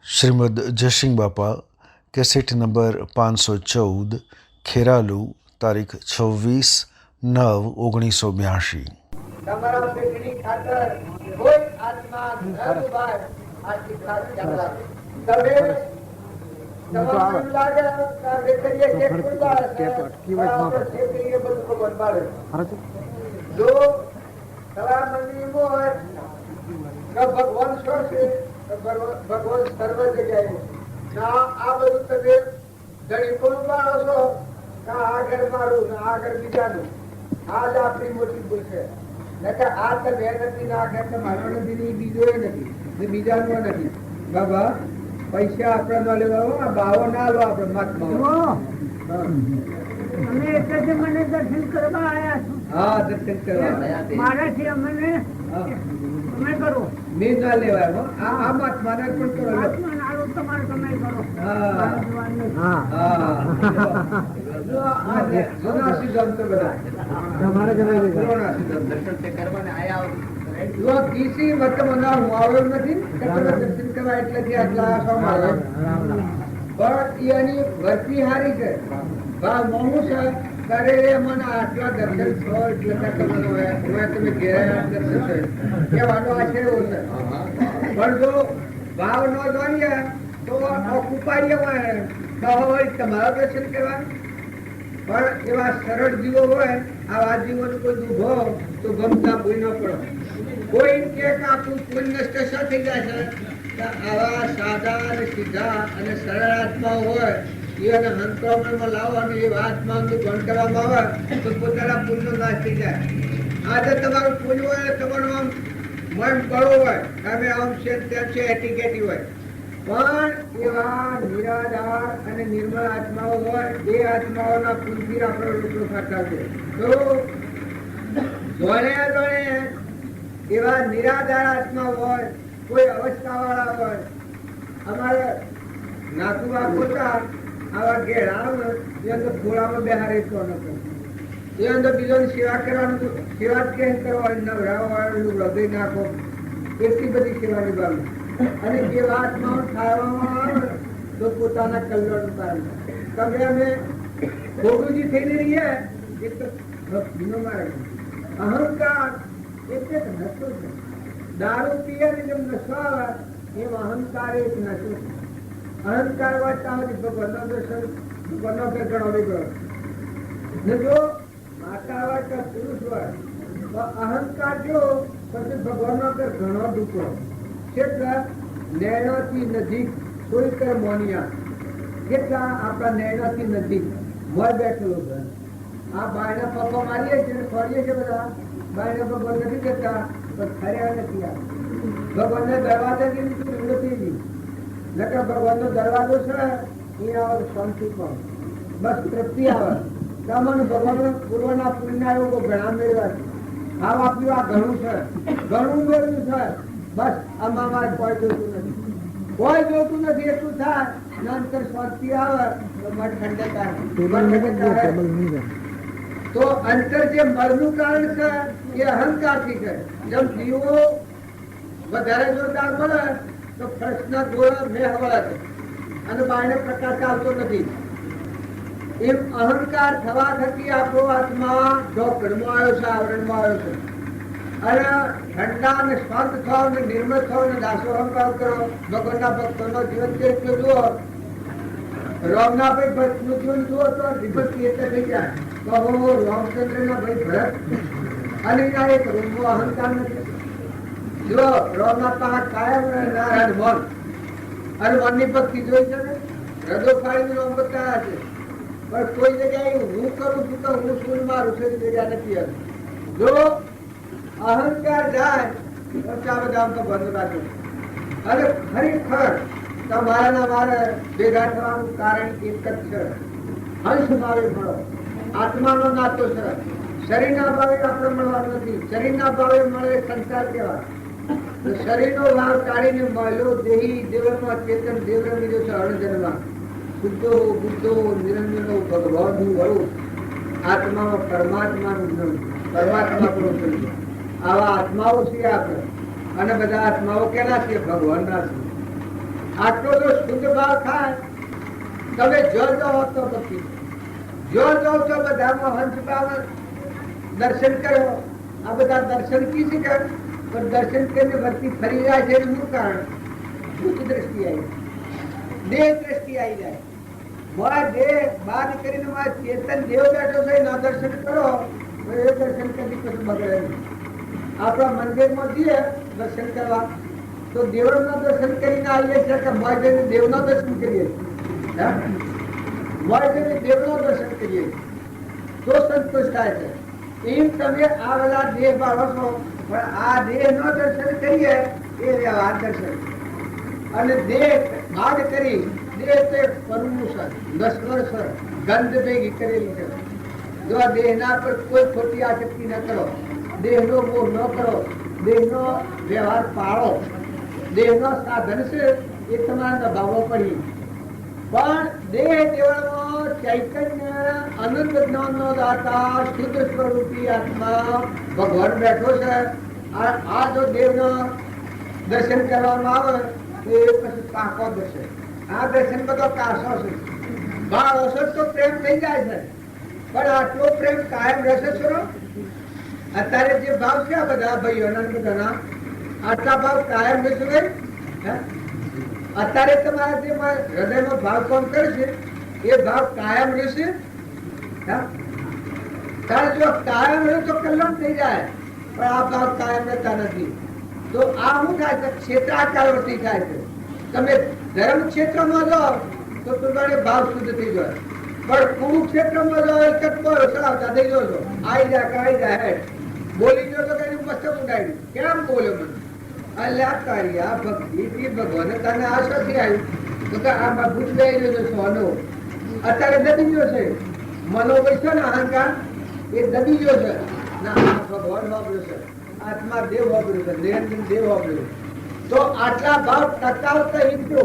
શ્રીમદ જયસિંહ બાપા, cassette number 514, Kheralu, તારીખ 26/9/1982. તમારા પેટની ખાતર કોઈ આત્મા ધર્મભાઈ આટલી ખાસ યાદ રાખે. તમે તમારું લાગે કે કરીએ કે કુરબાન છે આપણે જે કરીએ બધું ભગવાન પાડે. જો તમારા મંદિરમાં હોય કે ભગવાન શું છે, ભગવાન સર્વ જગ્યાએ ના આ બધું તમે ઘણી કોનું પાડો છો કે આ ઘર મારું ને આ ઘર બીજાનું. આ જ આપણી મોટી ભૂલ છે. આ તમે નથી નાખે મારો નથી, બીજો નથી, બીજાનો નથી. બાબા પૈસા આપડે ન લેવા, બાવો ના લો આપડે મહાત્મા. અમે એટલે મને દર્શન કરવા આવ્યા છો. હા, દર્શન કરવા મારાથી અમને તમે કરો. મેં ના લેવાય. આ મહાત્માને પણ કરો. તમારે તમે કરો. કિસી મતલબ આવ્યો નથી દર્શન કરવા એટલે આટલા પણ એની વર્તી હારી છે. મોમું છે ત્યારે મને આટલા દર્શન છો એટલે તમે ઘેર દર્શન છે કહેવાનો આશય એવો છે. પણ જો ભાવ ન જાણીએ તો ઓકુપાઈ હોય તો હોય તમારા દર્શન કરવા. પણ એવા સરળ જીવો હોય, આવા જીવોનું કોઈ દુભો તો ગમતા ભૂલ ન પડો. કોઈ કે આપણું પુણ્ય નષ્ટ થઈ જાય છે. આવા સાદા અને સીધા અને સરળ આત્માઓ હોય એને હંતરામણમાં લાવો અને એ આત્માનું ગણ કરવામાં આવે તો પોતાના પુણ્યનો નાશ થઈ જાય. આજે તમારું પુણ્ય હોય, તમારું આમ મન બળો હોય, તમે આમ છે તેમ છે એટીકેટી હોય, પણ એવા નિરાધાર અને નિર્મળ આત્માઓ હોય, એ આત્માઓના પુણ્યથી આપણે રોટલો ખાતા છે. તો જોડે એવા નિરાધાર આત્મા હોય, કોઈ અવસ્થા વાળા હોય, અમારે નાતુબા પોતા આવા ઘેરા એ અંદર ખોળામાં બેહારે તો નથી. એ અંદર બીજોની સેવા કરવાનું, સેવા જ કેમ કરવાની, નવરાવાનું હૃદય નાખો, એટલી બધી સેવાની બાબત. અને એ વાતમાં ખાવામાં આવે તો પોતાના કલ્યાણ કારણ. તમે અમે ખોટુજી થઈને રહીએ એ તો અહંકાર એટલે નશો છે. દારૂ પીએ ને જેમ નશો આવે એમ અહંકાર એક નશો છે. અહંકાર વાંચતા ભગવાનનો દર્શન, ભગવાનનો ગણો ગયો ને. જો માતા વાંચતા પુરુષ હોય તો અહંકાર જો પછી ભગવાનનો ઘણો દુખો કેટલા નૈણાથી નજીક થોડીક મોનિયા કેટલા આપણા નૈણાથી નજીક મોર બેઠેલો છે. આ બાયના પપ્પા મારીએ છીએ, ફરીએ છીએ બધા. બાયના ભગવાન નથી જતા પણ ખર્યા નથી. આ ભગવાનને દરવાજાથી નથી નકર ભગવાનનો દરવાજો છે એ આવે શાંતિ પણ બસ તૃપ્તિ આવે. તમને ભગવાન પૂર્વના પુણ્યના લોકો ઘણા મેળવ્યા છે. આ આપ્યું, આ ઘણું છે, ઘણું મેળવ્યું છે. બસ આમાં કોઈ જોતું નથી, કોઈ જોતું નથી. એટલું થાય અંતર શાંતિ આવે તો મન ઠંડક. તો અંતર જે મળનું કારણ છે એ અહંકારથી છે. જેમ જીવો વધારે જોરદાર મળે તો પ્રશ્ન ગોળ મેં હવાલા છે અને બાયને પ્રકાશ આવતો નથી. એમ અહંકાર થવા થકી આપણો આત્મા ઢોકળમાં આવ્યો છે, આવરણમાં આવ્યો છે. અને ઠંડા અને શાંત થાવ ને નિર્મળ થાવ ને દાસો અહંકાર કરો. ભગવાનના ભક્તોનો જીવન ચરિત્ર જુઓ, રામના ભાઈ ભક્તનું જીવન જુઓ તો વિભક્તિ એટલે થઈ જાય. તો રામચંદ્ર ના ભાઈ ભરત અને એના એક રૂમનો અહંકાર નથી. જો રામના પાંચ કાયમ નારાયણ મન અને મનની ભક્તિ જોઈ છે ને, હૃદય ફાળીને રામ બતાવ્યા છે. પણ કોઈ જગ્યાએ હું કરું છું તો હું શું મારું છે જગ્યા નથી. જો અહંકાર જાય તો ચાલો ગામ તો બંધ રાખો. અને ખરેખર તમારા મારે ભેગા થવાનું કારણ એક જ છે, હંસ ભાવે મળો. આત્માનો નાતો છે. શરીરના ભાવે આપણે મળવાનું નથી. શરીરના ભાવે મળે સંસાર કહેવાય. શરીરનો ભાવ કાઢીને મળ્યો દેહી દેવમાં ચેતન દેવ રમી છે અણજનમાં. શુદ્ધો બુદ્ધો નિરંજનો ભગવાનનું વળું આત્મામાં પરમાત્માનું પરમાત્મા પૂરો થયું. આવા આત્માઓ છીએ આપણે અને બધા આત્માઓ કેના છે? ભગવાનના છે. આટલો જો શુદ્ધ ભાવ થાય, તમે જો જાઓ તો પછી જો જાઓ તો બધામાં હંસ ભાવ દર્શન કરો. આ બધા દર્શન કી છે કે પણ દર્શન કરીને વરતી ફરી જાય છે એનું કારણ ભૂત દ્રષ્ટિ આવી, દેહ દ્રષ્ટિ આવી જાય. મારા દેહ બાદ કરીને મારા ચેતન દેવ બેઠો છે એના દર્શન કરો તો એ દર્શન કદી કશું બગડે નહીં. આપણા મંદિરમાં જઈએ દર્શન કરવા તો દેવના દર્શન કરીને આવીએ છીએ કે મોય જઈને દેવના દર્શન કરીએ, મોય જઈને દેવના દર્શન કરીએ તો સંતોષ થાય છે. એમ તમે આવેલા દેહ બાળો છો પણ આ દેહ નો દર્શન કરીએ એ વ્યવહાર દર્શન. અને દેહ બાદ કરી દેહ તો એક પરમું છે, નશ્વર છે, ગંધ ભેગી કરેલી છે. જો આ દેહના પર કોઈ ખોટી આસક્તિ ન કરો, દેહનો મોહ ન કરો, દેહનો વ્યવહાર પાળો. દેહનો સાધન છે એ તમારે દબાવવો પડી. પણ દેહ દેવળમાં ચૈતન્ય અનંત જ્ઞાનનો દાતા શુદ્ધ સ્વરૂપી આત્મા ભગવાન બેઠો છે. આ જો દેવનો દર્શન કરવામાં આવે તો એ પછી પાકો દર્શન. આ દર્શન બધો કાસો છે. ભાવ અસર તો પ્રેમ થઈ જાય છે પણ આટલો પ્રેમ કાયમ રહેશે છો? અત્યારે જે ભાવ છે આ બધા ભાઈઓના બધાના આટલા ભાવ કાયમ રહેશે ભાઈ? અત્યારે તમારા જે હૃદયમાં ભાવ કોણ કરે છે એ ભાવ કાયમ રહેશે? કારણ જો કાયમ રહે તો કલ્યાણ થઈ જાય પણ આ ભાવ કાયમ રહેતા નથી. તો આ શું થાય છે? ક્ષેત્રાકારવર્તી થાય છે. તમે ધર્મ ક્ષેત્રમાં જાઓ તો તમારે ભાવ શુદ્ધ થઈ જાય પણ કુરુક્ષેત્રમાં જાઓ એક જ સળાવતા થઈ જશો. આવી જાય હેડ બોલી ગયો તો કઈ મસ્તક ઉડાડ્યું. કેમ બોલ્યો મને? અલ્યા તારી આ ભક્તિ ભગવાન તને આ શોથી આવ્યું તો કે આ ભૂત લઈ રહ્યો સોનો અત્યારે દબી ગયો છે. મનોબળ છે ને અહંકાર એ દબી ગયો છે. ના ભગવાન વાપર્યો છે, આત્મા દેવ વાપર્યો છે, નિરંજન દેવ વાપર્યો. તો આટલા ભાવ ટકાવતા હિંદુ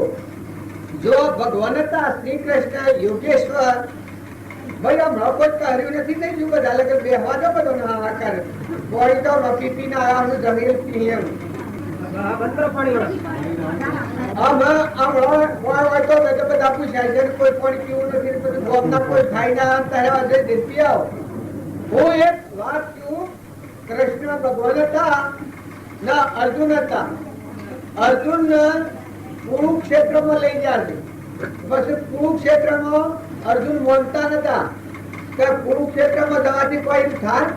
જો ભગવાન હતા શ્રી કૃષ્ણ યોગેશ્વર ભાઈ હમણાં કોઈ કર્યું નથી થઈ ગયું. બધા લગે બેહવા દો બધો ના કરે બોડી તો નોકી પીને આવ્યા જમીન પી એમ બધા પૂછાય છે કોઈ પાણી પીવું નથી કોઈ ખાઈ ના તારા દેતી આવો. હું એક વાત કહું, કૃષ્ણ ભગવાન હતા ના અર્જુન હતા. અર્જુન કુરુક્ષેત્રમાં લઈ જાય પછી કુરુક્ષેત્રમાં અર્જુન માનતા નતા કે કુરુક્ષેત્રમાં જવાથી કોઈ થાય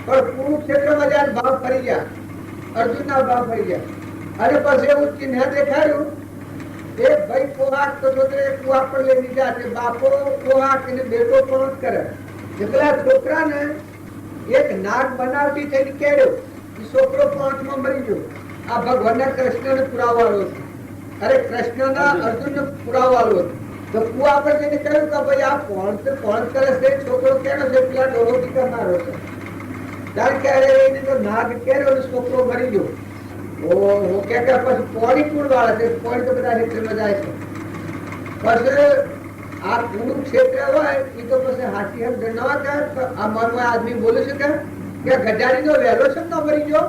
પણ કુરુક્ષેત્રમાં જયારે ભાવ ફરી ગયા, અર્જુન ના ભાવ ફરી ગયા. અને પછી એવું ચિહ્ન દેખાયું એક ભાઈ પોહાક તો કુવા પર લઈ લીધા છે. બાપો પોહાક અને બેટો પણ કરે. જેટલા છોકરાને એક નાગ બનાવતી થઈને કેળ્યો છોકરો 5 માં મરી ગયો. આ ભગવાનના કૃષ્ણને પુરાવાળો છે. અરે કૃષ્ણના અર્જુનને પુરાવાળો હતો. તો કુવા પર જઈને કહ્યું કે ભાઈ આ કોણ કરે છે છોકરો કેળો છે પેલા ડોહોથી કરનારો છે. ત્યારે ક્યારે એને તો નાગ કેળ્યો અને છોકરો મરી ગયો. ઓહો કે પછી પોણી કુળ વાળા છે, પોણી તો બધા ક્ષેત્રમાં જાય છે. પછી આ કુરુક્ષેત્ર હોય એ તો પછી હાથી એમ જણાવા કે આ મનમાં આદમી બોલે છે કે ગજાડીનો વહેલો છે ન મરી ગયો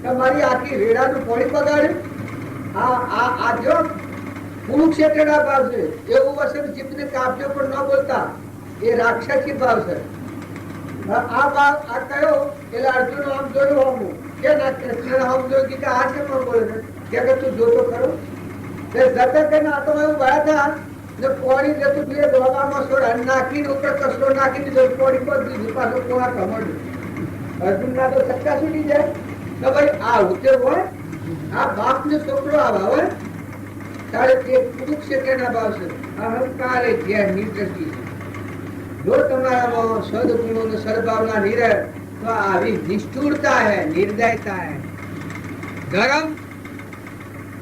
કે મારી આખી રેડાનું પોણી બગાડ્યું. આ જો કુરુક્ષેત્રના ભાવ છે. એવું વસન જીભને કાપજો પણ ન બોલતા એ રાક્ષસી ભાવ છે. આ ભાવ આ કયો એટલે અર્જુન આમ જોયું હું કે ના કૃષ્ણ આમ જોયું કે આ છે પણ બોલે છે કે તું જોતો ખરો જતા કે ના તો એવું ગયા હતા ને પોણી જતું બે દોડામાં સોડા નાખીને ઉપર કસરો નાખીને જો પોણી પર દીધી પાછો કોણા કમળ્યું. અર્જુન ના તો સક્કા છૂટી જાય કે ભાઈ આ ઉતર હોય આ બાપ ને છોકરો આવા હોય તારે તે કુરુક્ષેત્રના ભાવ છે. અહંકાર એ ધ્યાનની દ્રષ્ટિ છે. જો તમારામાં સદગુણો ને સદભાવના નહીં રહે તો આવી નિષ્ઠુરતા है, निर्दयता है. धर्म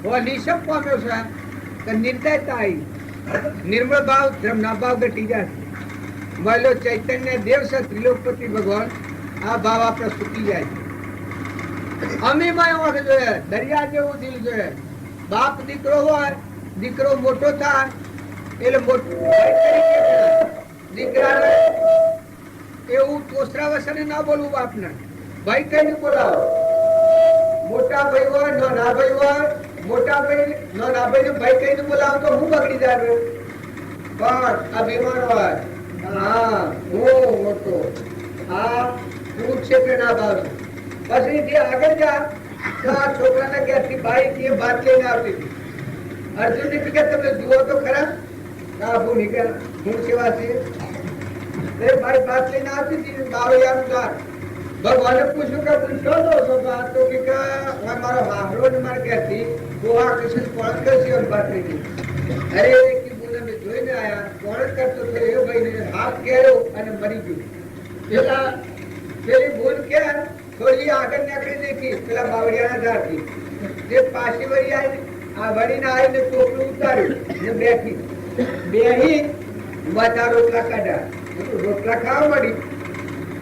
वो निशब पाम्यो છે કે નિર્દયતા આવી. નિર્મળ ભાવ ધર્મના ભાવ ઘટી જાય. મળ્યો ચૈતન્ય દેવ છે ત્રિલોકપતિ ભગવાન આ ભાવ આપણે સુકી જાય છે. અમીમાં એવો જોઈએ દરિયા જેવું દિલ જોઈએ. બાપ દીકરો હોય, દીકરો મોટો થાય એટલે મોટું દીકરાને એવું તોસરા વસને ના બોલવું બાપને ભાઈ કઈને બોલાવો. મોટા ભાઈ હોય નાના ભાઈ હોય મોટા ભાઈ નાના ભાઈને ભાઈ કહીને બોલાવો તો હું બગડી જાય પણ અભિમાન હોય હા હું મોટો આ કુરુક્ષેત્રના ભાવ પછી જે આગળ જા તો આ છોકરાના ઘેરથી બાઈક એ ભાત લઈને આવતી હતી અર્જુનને કે તમે જુઓ તો ખરા કાબુ નીકળ હું સેવા છે એ ભાઈ ભાત લઈને આવતી હતી બાવળિયાનું દ્વાર ભગવાને પૂછ્યું કે પૂછો તો તો કે મારો હાહરો ને મારા ઘેરથી ગોવા કૃષ્ણ કોણ કરશે વાત થઈ ગઈ અરે કે બોલે મેં જોઈને આયા કોણ કરતો તો એ ભાઈને હાથ કેળ્યો અને મરી ગયું પેલા પેલી ભૂલ કે થોડી આગળ નીકળી દેખી પેલા બાવળિયાના ઝાડથી તે પાછી વળી આવી આ વળીને આવીને ટોપલું ઉતાર્યું ને બેઠી બેહી બધા રોટલા કાઢ્યા રોટલા ખાવા મળી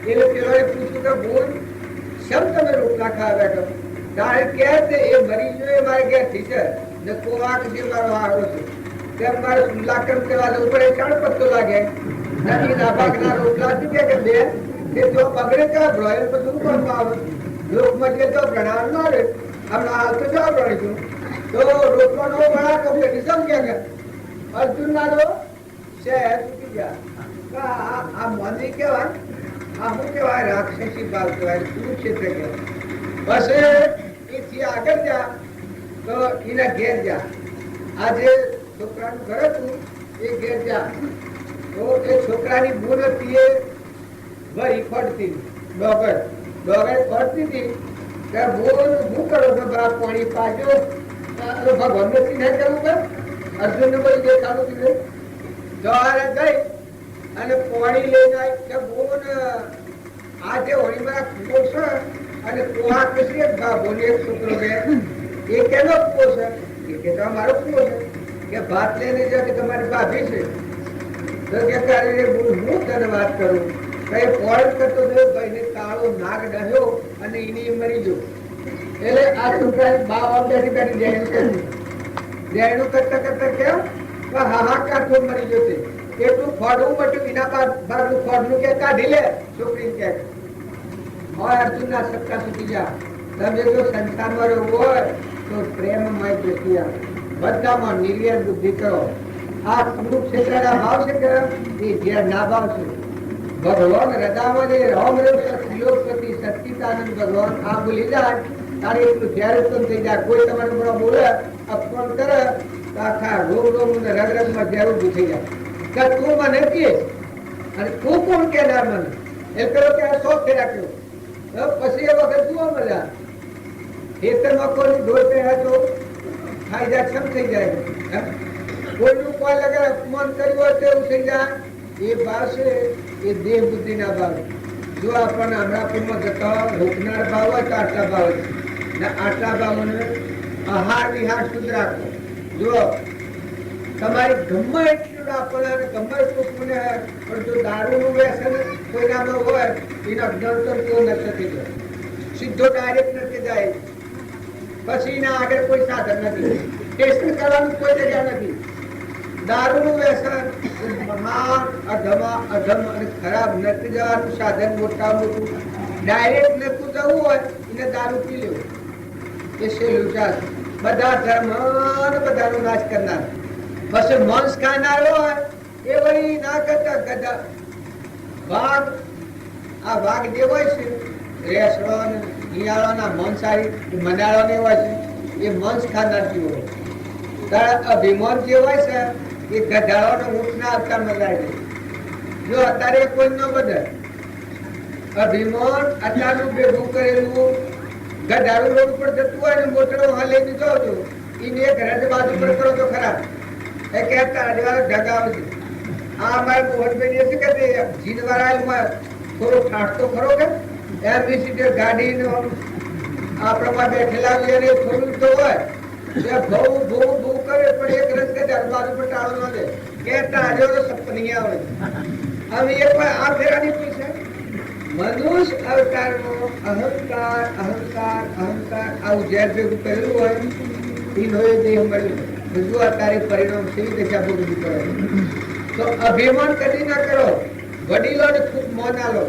એટલે પેલોએ પૂછ્યું કે બોલ શમ તમે રોટલા ખાવા બેઠો તારે કે એ મરી ગયો એ મારે ઘેરથી છે ને કોવાક જે મારો હારો છે તેમ મારે સુલાકમ કરવા જવું પડે ચાર પત્તો લાગે નથી ના ભાગના રોટલા શું કે બે તે જો બગડે કા બ્રોયલ પર શું કરવા આવે લોક મજે તો પ્રણામ ન રે હમણાં હાલ તો જવાબ રહીશું તો રોટલો નો બળા કમ્પ્લીટ સમજ્યા અર્જુન ના દો શહેર તૂટી ગયા આ મંદિર કેવાય આ શું કહેવાય રાક્ષસી ભાવ કહેવાય કુરુક્ષેત્ર કહેવાય બસ એથી આગળ જા તો એના ઘેર જા આ જે છોકરાનું ઘર હતું એ ઘેર જા તો એ છોકરાની ભૂલ હતી એ ભરી ફરતી ડોગર ફરતી હતી ત્યારે બોલ શું કરો છો બાપ પાણી પાછો ભગવાન ને ચીને કરવું કે અર્જુન ને બોલી દેખાડું કીધું જવારે ગઈ અને પાણી લઈને આવી કે બોલ આ જે હોળીમાં કૂવો છે અને કૂવા કશી એક બોલી એક છોકરો કે એ કેનો કૂવો છે એ કે મારો કૂવો છે કે ભાત લઈને જો કે તમારી ભાભી છે તો કે તારે હું તને વાત કરું કઈ પોળ કરતો થયો ભાઈને કાળો નાગ ડહ્યો અને એની મરી ગયો એટલે આ છોકરાએ બા બેઠી બેઠી દેણું કરતા કરતા કેમ હાહાકાર તો મરી ગયો છે એટલું ફોડવું પડ્યું એના બારનું ફોડનું કે કાઢી લે છોકરી કે અર્જુનના સત્તા સુધી જા તમે જો સંસારમાં રહેવું હોય તો પ્રેમમય દ્રષ્ટિ બધામાં નિર્યન બુદ્ધિ કરો આ કુરુક્ષેત્રના ભાવ છે કે એ જે ના ભાવ છે ભગવાન હૃદયમાં જે રામ શ્રીલોકપતિ સચ્ચિદાનંદ ભગવાન આ ભૂલી જાય તારે એટલું ધ્યાન ઉત્પન્ન થઈ જાય કોઈ તમારે મને બોલે અપમાન કરે તો આખા રોગ ને રગ રગમાં ઝેર ઉભું થઈ જાય કે તું મને કે અને તું કોણ કેનાર મને એ પેલો કે સો ફેરા કર્યો પછી એ વખત જોવા મળ્યા ખેતરમાં કોઈ ઢોર પહેર્યા તો ખાઈ જાય છમ થઈ જાય કોઈનું કોઈ લગે અપમાન કર્યું હોય તેવું થઈ જાય એ ભાવ છે એ દેહ બુદ્ધિ ના ભાવ જો આપણને હમણાં જતા રોકનાર ભાવ હોય તો આટલા ભાવ છે ને આટલા ભાવોને આહાર વિહાર શુદ્ધ રાખો જો તમારી ગમે એટલું આપણને ગમે એટલું પણ જો દારૂનું વ્યસન કોઈનામાં હોય એનો જ્ઞાન તો નષ્ટ થઈ જાય સીધો ડાયરેક્ટ નથી જાય પછી એના આગળ કોઈ સાધન નથી ટેસ્ટ કરવાનું કોઈ જગ્યા નથી દારૂનું વ્યસન મહાન અધમ અને ખરાબ નરકી જવાનું સાધન મોટા મોટું ડાયરેક્ટ નરકું જવું હોય એને દારૂ પી લેવું એ સહેલું ચાલ બધા ધર્મ બધાનો નાશ કરનાર પછી માંસ ખાનાર હોય એ વળી ના કરતા ગધા વાઘ આ વાઘ જે હોય છે રેસડો હિયાળોના માંસાહારી મનાળો હોય છે એ માંસ ખાનાર જેવો હોય ત્યારે અભિમાન જે હોય છે એ ગધાડો ઊંટના આવતા મજાય છે જો અત્યારે કોઈ ન બધે અભિમાન અત્યારનું ભેગું કરેલું ગધાડું રોડ પર જતું હોય ને મોટરો લઈને જાઓ છો એને એક રજ બાજુ પર કરો તો ખરાબ એ કહેતા ઢગાવ છે આ અમારે મોહનભાઈ છે કે જીનવાળા થોડો ઠાઠતો ખરો કે એમની સીટે ગાડીનો આપણામાં બેઠેલા થોડું તો હોય બહુ કરે પણ એક રસ કે બાજુ પર ટાળો ન દે કે ટાળ્યો તો સપની આવે હવે એ પણ આ ફેરાની પૂછે મનુષ્ય અવતારમાં અહંકાર અહંકાર અહંકાર આવું ઝેર ભેગું કરેલું હોય એનો એ દેહ મળ્યું બધું અત્યારે પરિણામ કેવી દશા ભોગવવી પડે તો અભિમાન કદી ના કરો વડીલોને ખૂબ મોન આલો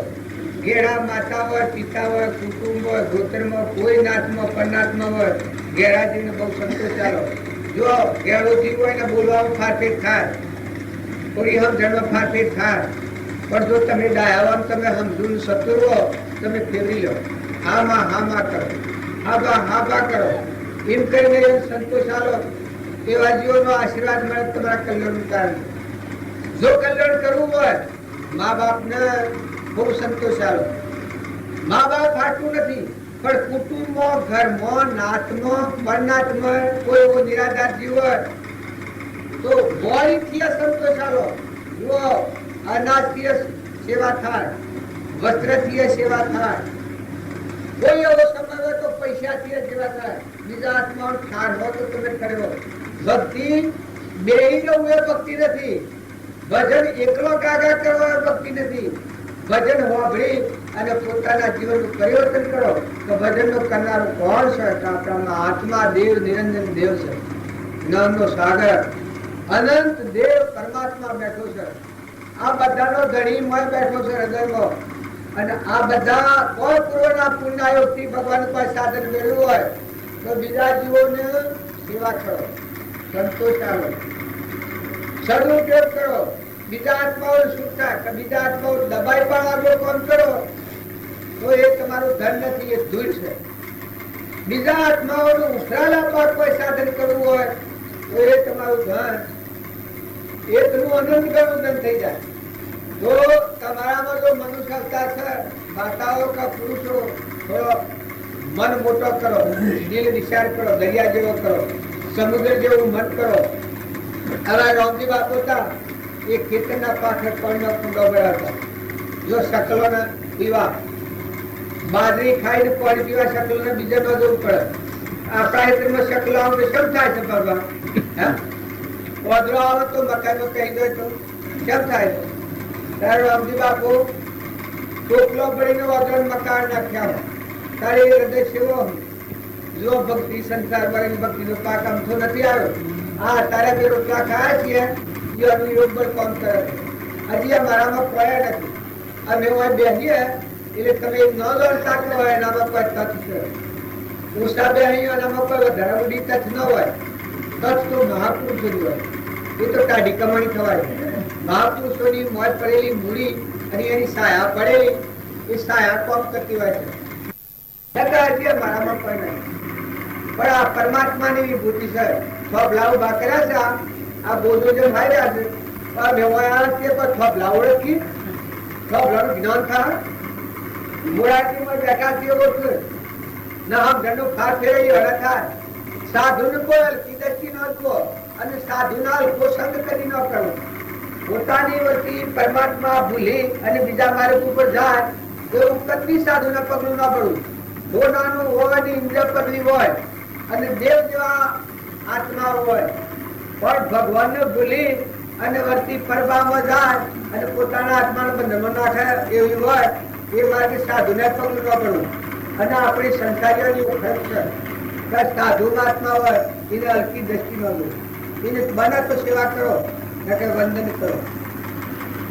ઘેડા માતા હોય પિતા હોય કુટુંબ હોય ગોત્રમાં કોઈ નાથમાં પરનાથમાં હોય ઘેરાજીને બહુ સંતોષ ચાલો. જો ઘેરોજી હોય ને બોલવામાં ફારફેર થાય, થોડી સમજણમાં ફારફેર થાય, પણ જો તમે ડાયાવામ તમે સમજૂન સતુરો તમે ફેરવી લો, હામાં કરો, હાબા કરો, એમ કરીને સંતોષ આલો. એવા જીવોનો આશીર્વાદ મળે તમારા કલ્યાણનું કારણ. જો કલ્યાણ કરવું હોય મા બાપને બહુ સંતોષ આલો. મા બાપ હાટું નથી, પણ કુટુંબમાં, ઘરમાં, નાતમાં, પરનાતમાં કોઈ એવો નિરાધાર જીવ હોય તો બોડીથી સંતોષ આલો. જો અનાજથી સેવા થાય, વસ્ત્રથી સેવા થાય, કોઈ એવો સમય હોય તો પૈસાથી સેવા થાય, બીજા આત્માનો ખ્યાલ હોય તો તમે કર્યો. ભક્તિ બેહીને હોય ભક્તિ નથી, ભજન એકલો ગાગા કરવો એ ભક્તિ નથી. ભજન સાંભળી અને પોતાના જીવનનું પરિવર્તન કરો તો ભજનનો કરનારો કોણ છે? આપણામાં આત્મા દેવ, નિરંજન દેવ છે, જ્ઞાનનો સાગર, અનંત દેવ પરમાત્મા બેઠો છે. આ બધાનો ધણી મય બેઠો છે હૃદયમાં. અને આ બધા કોઈ પૂર્વના પુણ્યયોગથી ભગવાન પાસે સાધન મેળવ્યું હોય તો બીજા જીવોને સેવા કરો, સંતોષ આલો, સદુપયોગ કરો. બીજા આત્માઓ સુખ થાય કે બીજા આત્માઓ દબાઈ પણ આગળ કામ કરો તો એ તમારું ધન નથી, એ ધૂળ છે. બીજા આત્માઓનું ઉફરાલા પાક કોઈ સાધન કરવું હોય તો એ તમારું ધન, એટલું અનંત ગણું ધન થઈ જાય. જો તમારામાં જો મનુષ્ય અવતાર છે, માતાઓ કે પુરુષો, થોડો મન મોટો કરો, દિલ વિચાર કરો, દરિયા જેવો કરો, સમુદ્ર જેવું મન કરો. હવે રામજી બાપુ હતા એ ખેતરના પાછળ પાણીનો કુંડો ભર્યા હતા. જો શકલોને પીવા, બાજરી ખાઈને પાણી પીવા શકલોને બીજે ન જવું પડે. આપણા ખેતરમાં શકલો આવે તો કેમ થાય છે ભગવાન? વાદળો આવે તો મકાઈમાં કહી દો તો કેમ થાય છે? ત્યારે રામજી બાપુ ટોપલો ભરીને વાદળ મકાન નાખ્યા. તારે હૃદય સેવો જો ભક્તિ સંસાર ભરેલી ભક્તિનો પાક આમથો નથી આવ્યો. હા, તારે બે રોટલા ખાયા છીએ, કામ કરે હજી અમારામાં પ્રયા નથી. અમે બેસીએ એટલે તમે ન લડતા હોય એનામાં કોઈ તથ છે. ઉષા બેહી એનામાં કોઈ વધારે ઉડી તથ ન હોય. તથ તો મહાપુરુષોની હોય, એ તો ટાઢી કમાણી થવાય. મહાપુરુષોની મોજ પડેલી મૂડી અને એની સાયા પડેલી, એ સાયા કામ કરતી હોય છે. હજી અમારામાં કોઈ નથી. પણ આ પરમાત્માની વિભૂતિ છે. બ્લાઉ બા કર્યા છે. આ બોજો જે ભાઈ રહ્યા છે જ્ઞાન થાય મોરાટીમાં બેઠા છે ના આમ ધંધો ખાસ ફેરવી હળે થાય. સાધુ ને કોઈ હલકી દસ્તી ન જુઓ અને સાધુ ના હલકો સંગ કરી ન કરવો. પોતાની વતી પરમાત્મા ભૂલી અને બીજા માર્ગ ઉપર જાય એવું કદી સાધુ ના પગલું ન પડવું. નાનું હોવાની ઇન્દ્ર પદવી હોય અને દેવ જેવા આત્મા હોય પણ ભગવાન ને ભૂલી અને વર્તી પરબામાં જાય અને પોતાના આત્માને બંધનમાં નાખે એવી હોય એ માર્ગે સાધુ ને પગલું ન પડવું. અને આપણી સંસારીઓની વખત છે સાધુ આત્મા હોય એને હલકી દ્રષ્ટિ ન લો, એને બને તો સેવા કરો, વંદન કરો.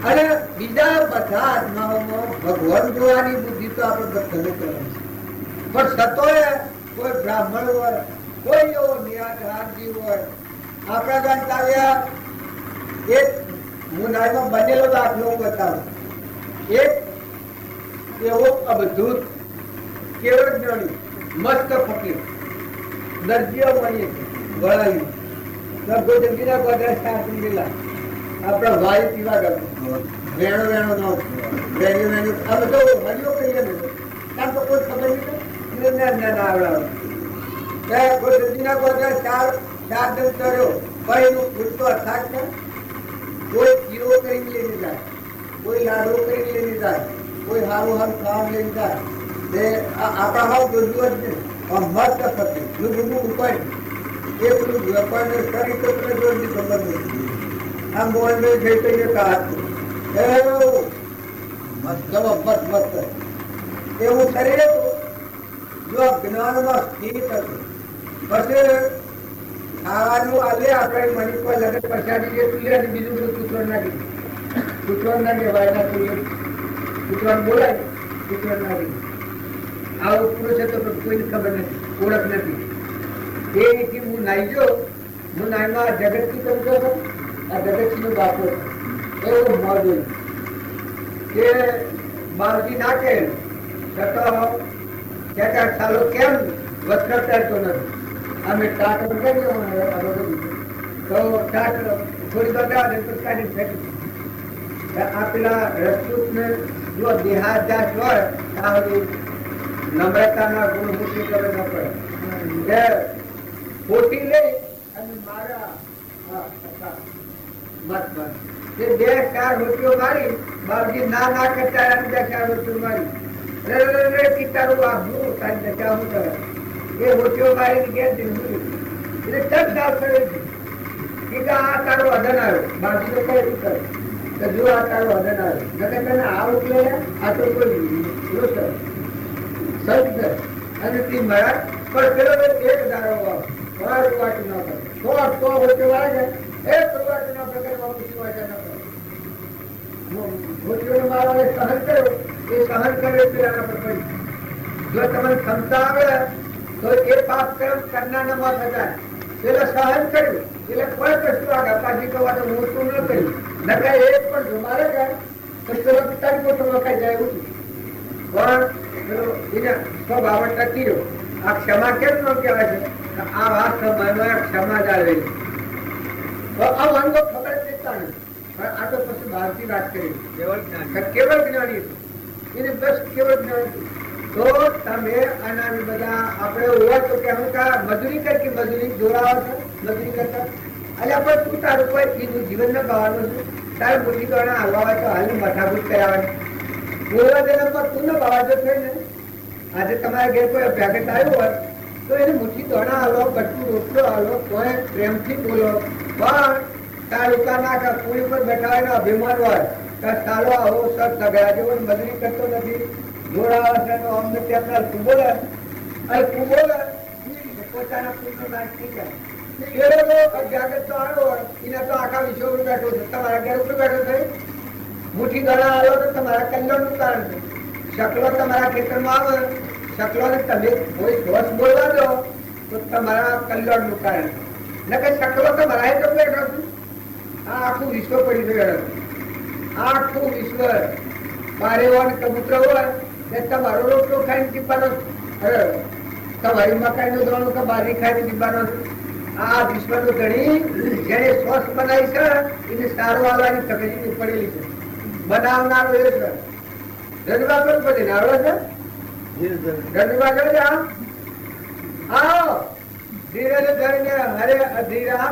અને બીજા બધા આત્માઓમાં ભગવાન જોવાની બુદ્ધિ તો આપણે બધાને કરવાની છે. પણ સતોય કોઈ બ્રાહ્મણ હોય, કોઈ એવો નિરાધાર જીવ હોય. આપણા ગ્રંથ આવ્યા એક મુનાઈમાં બનેલો દાખલો બતાવો. એક એવો અવધૂત કેવળ જ્ઞાની મસ્ત ફકીર દરજીઓ બની વળાવી ગોદગીના ગોદરા શાસન લીલા આપણા ભાઈ પીવા ગયો વેણો વેણો ન વેણ્યું વેણ્યું અમે તો હરિયો કહીએ ને કારણ તો કોઈ ખબર નહીં ગોદગીના ગોદરા ચાર દિન કર્યો પણ એનું પૂરતો અર્થાત છે. કોઈ કીરો કરીને લઈને જાય, કોઈ લાડવો કરીને લઈને જાય, કોઈ હારું હારું ખાવા લઈને જાય. આપણા હાવ જોયું જ નહીં. મસ્ત થતી બધું ઉપાય એ બધું વેપારને કરી તો જોડની ખબર નથી. આમ બોલને જઈ કહીને મસ્ત એવું શરીર હતું. જો જ્ઞાનમાં સ્થિર હતું પછી ખાવાનું આલે આપણે મની પર લગન પ્રસાદી જે તુલે અને બીજું બધું કૂતરો નાખી કૂતરો ના કહેવાય ના તુલે કૂતરો બોલાય કૂતરો નાખી. આવું પુરુષ તો કોઈને ખબર નથી, ઓળખ નથી. એથી હું નાઈ ગયો, હું નાઈમાં જગતથી કરું છું, આ જગતનો બાપો એવો મોડો કે બાવજી નાખે તો ચાલો કેમ વસ્ત્ર પહેરતો નથી. અમે ટાટ કર્યો તો ટાટ થોડી બતાવે તો કાઢી ફેંકી. આ પેલા રસપૂત ને જો દેહાદ્યાસ હોય ત્યાં સુધી નમ્રતાના ગુણ મૂકી કરે ન પડે. ખોટી લઈ અને મારા મત બે 4 રોટીઓ મારી બાપજી ના કરતા 4 રોટીઓ મારી તારું આપવું તારી દશા શું કરે એ રોટીઓ મારી ઘેર દીધું એટલે તક સાફ કરે છે કે આ તારો અધન આવ્યો. બાપજી તો કઈ શું કરે કે જો આ તારો અધન આવ્યો તને આ રોટલો આ તો કોઈ સજ્જ અને તે મારા પણ પેલો એક દારો વાળું વાટું ન કરે તો રોટીઓ વાળે છે એક વાટું ના પ્રકાર વાળું વાટા ન કરે. રોટીઓ મારવાને સહન કર્યો એ સહન કરે પેલાના પર પડી. જો તમને ક્ષમતા આવે તો એ પાપ કર્મ કરનારના માં થતા પેલા સહન કર્યું એટલે કોઈ કશું આગળ પાછી કહેવા તો મોટું ન કર્યું નકા એક પણ જમારે ગયા તો પેલો તડકો તો વખાઈ જાય એવું પણ પેલો એને સ્વભાવ ટકી રહ્યો. આ ક્ષમા કેમ ન કહેવાય છે? આ વાત સમયમાં ક્ષમા જ આવે તો આ વાંધો ખબર દેતા નથી. પણ આ તો પછી બહારથી વાત કરી કેવળ જ્ઞાની એને બસ કેવળ જ્ઞાની. તો તમે આના બધા આપણે હોય તો કે હું કા મજૂરી કરતી મજૂરી જોડાવા છો મજૂરી કરતા અલ્યા પણ તું તારું કોઈ કીધું જીવન ના ગાવાનું છે તારે મોટી ગણા હાલવા હોય તો હાલની મઠાભૂત કરાવવાની. બોલવા દેવામાં તું ન બાવાજો થઈ ને આજે તમારા ઘેર કોઈ અભ્યાગત આવ્યું હોય તો એને મુઠ્ઠી દોણા હાલો કટકું રોટલો હાલો કોઈ પ્રેમથી બોલો. પણ તાલુકા ના પૂરી પર બેઠા હોય અભિમાન હોય તો સાલો આવો સર સગડા જેવો મજૂરી કરતો નથી જોડાવા છે તો અમને ત્યાં કુબોલે પોતાના પૂરનો નાશ થઈ જાય. અભ્યાગત તો આવ્યો હોય એને તો આખા વિશ્વ બેઠો છે તમારા ઘેર ઉપર બેઠો થઈ મુઠ્ઠી દોણા હાલો તો તમારા કલ્યાણનું કારણ છે. શકલો તમારા ખેતરમાં આવે શકલો ને તમે કોઈ સ્વસ્થ બોલવા દો તો તમારા કલ્યાણનું કારણ છે. નકર શકલો તમારા તો બેઠો છું. આ આખું વિશ્વ પડી ગયું. આખું વિશ્વ પારેવાન કબૂતર હોય એ તમારો રોટલો ખાઈને ટીપાનો તમારી મકાઈ નો દોણું કે બારી ખાઈને ટીપાનો. આ વિશ્વનું ધણી જેને સ્વસ્થ બનાવી છે એને સારું આવવાની તકલીફ પડેલી છે. બનાવનારો એ છે રજવા પણ પછી આવડે છે રજવા કરે આવો ધીરે ધરીને હરે અધીરા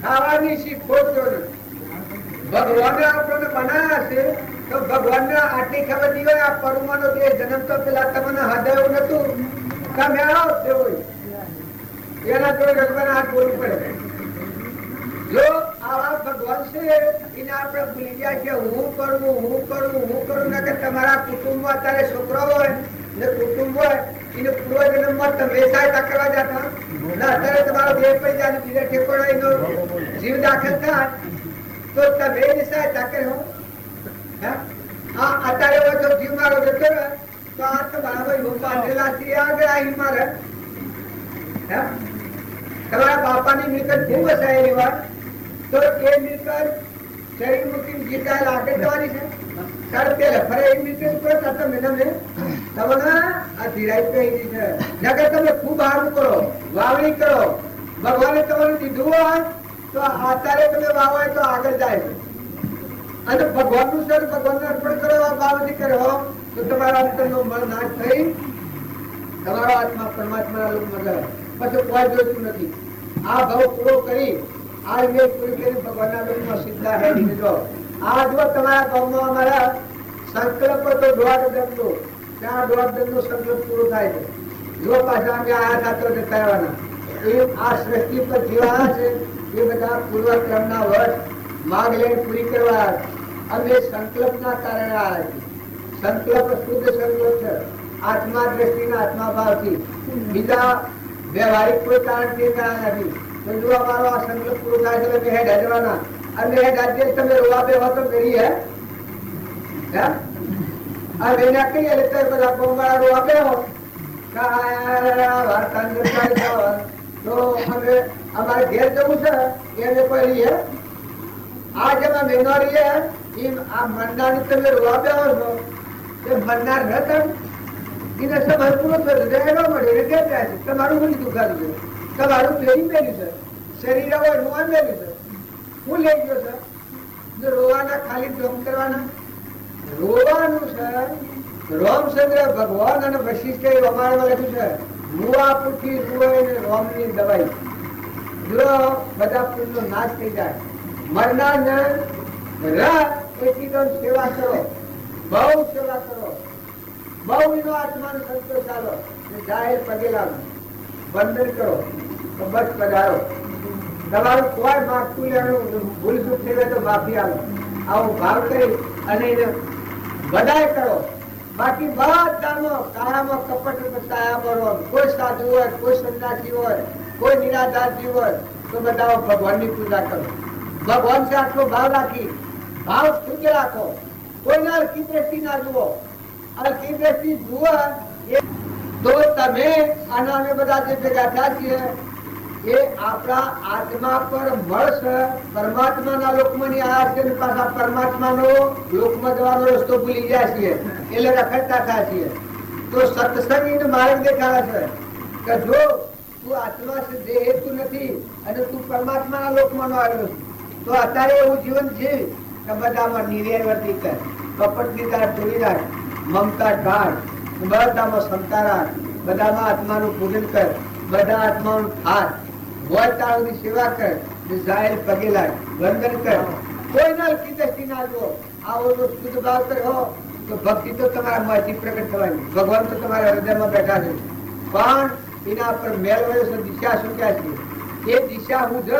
ખાવાની શીખો છો. ભગવાને આપણને બનાવ્યા છે તો ભગવાન ને આટલી ખબર નહીં હોય આ પરમાનો જે જન્મ તો પેલા તમને હદાયું નતું તમે આવો તેવું એના જોડે રજવાના હાથ બોલવું પડે. જો આવા ભગવાન છે એને આપણે ભૂલી ગયા કે હું કરું ને કે તમારા કુટુંબમાં અત્યારે છોકરો હોય ને કુટુંબ હોય એને પૂર્વજન્મમાં તમે સહાયતા કરવા જતા ને અત્યારે તમારો દેહ પડી જાય બીજા ઠેકોડા એનો જીવ દાખલ થાય તો તમે એની સહાયતા કરો. અત્યારે હોય તો જીવ મારો જતો રહે તો આ તમારા બાંધેલા છે આગળ આવી મારે તમારા બાપાની મિલકત ખૂબ વસાયેલી હોય તો એ મિલકત શરીર મૂકીને જીતા આગળ જવાની છે. ત્યારે પેલા ફરે એ મિલકત કરો તમે તમને આ ધીરાઈ કહી છે. નકર તમે ખૂબ સારું કરો વાવણી કરો ભગવાને તમારું દીધું હોય તો અત્યારે તમે વાવાય તો આગળ જાય અને ભગવાનનું સર ભગવાનને અર્પણ કરો ભાવથી કરો તો તમારા અંતરનો મન નાશ થઈ તમારો આત્મા પરમાત્મા મજા પછી કોઈ જોઈતું નથી. આ ભાવ પૂરો કરી આ ઇમેજ પૂરી કરી ભગવાનના લોકમાં સીધા હેડી દીધો. આ જો તમારા ગામમાં અમારા સંકલ્પ તો દોઢ દંડો ત્યાં દોઢ દંડનો સંકલ્પ પૂરો થાય છે. જો પાછા અમે આ સાથે કરવાના એ આ સૃષ્ટિ પર જીવાના છે એ બધા પૂર્વક્રમના વર્ષ માગ લઈને પૂરી કરવા અમે સંકલ્પના કારણે આવ્યા છીએ. સંકલ્પ શુદ્ધ સંકલ્પ છે આત્મા દ્રષ્ટિના આત્મા ભાવથી બીજા વ્યવહારિક કોઈ કારણ નથી. તો જો અમારો આ સંકલ્પ પૂરો થાય છે એટલે હેડ હાજવાના અને હેડ આજે તમે રોવા બેવા તો કરી હે આ વેના કઈ એટલે બધા કોંગળા રોવા બેહો તો અમે અમારે ઘેર જવું છે એને કોઈ હે આ જેમાં મેનોરી હે એ આ મંડાની તમે રોવા બેહો છો એ મંડાર નતા એને સમય પૂરો થયો છે એનો મળે એટલે કેમ જાય છે તમારું બધું દુખાતું છે તમારું પ્લેનિંગ મેળ્યું છે શરીર હવે રોવાનું મેળ્યું છે હું લઈ ગયો છે જો રોવાના ખાલી જોમ કરવાના રોવાનું છે રામચંદ્ર ભગવાન અને વશિષ્ઠે રમાડવા લખ્યું છે મુવા પુઠી સુવાઈને રોમની દવાઈ જો બધા પુણ્યનો નાશ થઈ જાય મરનારને એટલી તો સેવા કરો બહુ સેવા કરો બહુ એનો આત્માનો સંતોષ આલો જાહેર પગે લાગો વંદન કરો તો બસ પધારો તમારું કોઈ માગતું લેવાનું ભૂલ ચૂક થઈ તો માફી આલો આવો ભાવ કરી અને એને બધાય કરો બાકી બધામાં કાળામાં કપટ બતાયા બરો કોઈ સાધુ હોય કોઈ સંન્યાસી હોય કોઈ નિરાધારજી હોય તો બધા ભગવાનની પૂજા કરો ભગવાન से આટલો ભાવ રાખી ભાવ શુદ્ધ રાખો કોઈના હલકી દ્રષ્ટિ ના જુઓ હલકી દ્રષ્ટિ જુઓ તો તમે અને અમે બધા જે ભેગા થયા છીએ એ આપણા આત્મા પર મળશે પરમાત્માના લોકમાં આવ્યા છે પાછા પરમાત્માનો લોકમાં જવાનો રસ્તો ભૂલી ગયા છીએ એટલે રખડતા થયા છીએ તો સત્સંગી માર્ગ દેખાડે છે કે જો તું આત્મા છે દેહ હેતુ નથી અને તું પરમાત્માના લોકમાં આવ્યો તો અત્યારે એવું જીવન જીવ કે બધામાં નિર્વર્તી કર કપટની તાર તોડી રાખ મમતા કાઢ બધામાં ક્ષમતા રાખ બધામાં આત્માનું પૂજન કર બધા આત્માનું હાથ ગોળતાળુની સેવા કર જાહેર પગે લાગ વંદન કર કોઈના હલકી દ્રષ્ટિ ના જુઓ આવો જો શુદ્ધ ભાવ કર્યો તો ભક્તિ તો તમારા માંથી પ્રગટ થવાની ભગવાન તો તમારા હૃદયમાં બેઠા છે પણ એના પર મેલ વળે છે દિશા શું ક્યાં છે એ દિશા હું જ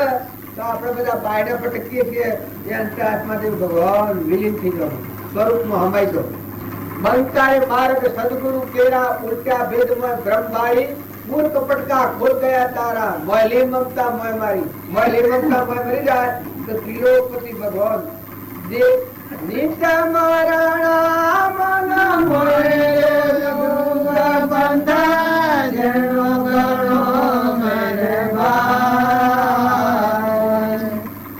તો આપણે બધા બાયડા ભટકીએ છીએ એ અંતરાત્માદેવ ભગવાન વિલીન થઈ જવાનું સ્વરૂપમાં હમાઈ જાવ બંકાય માર્ગ સદગુરુ કેરા ઉલ્ટા ભેદમાં બ્રહ્મવાળી મૂળ કપટ કા ખોલ ગયા તારા મોયલી મમતા મોય મારી મોયલી મમતા મોય મરી જાય તો ત્રિલોકપતિ ભગવાન જે નિત્ય મરણા મન મોય બંધા જેનો ગણો મેરે ભાઈ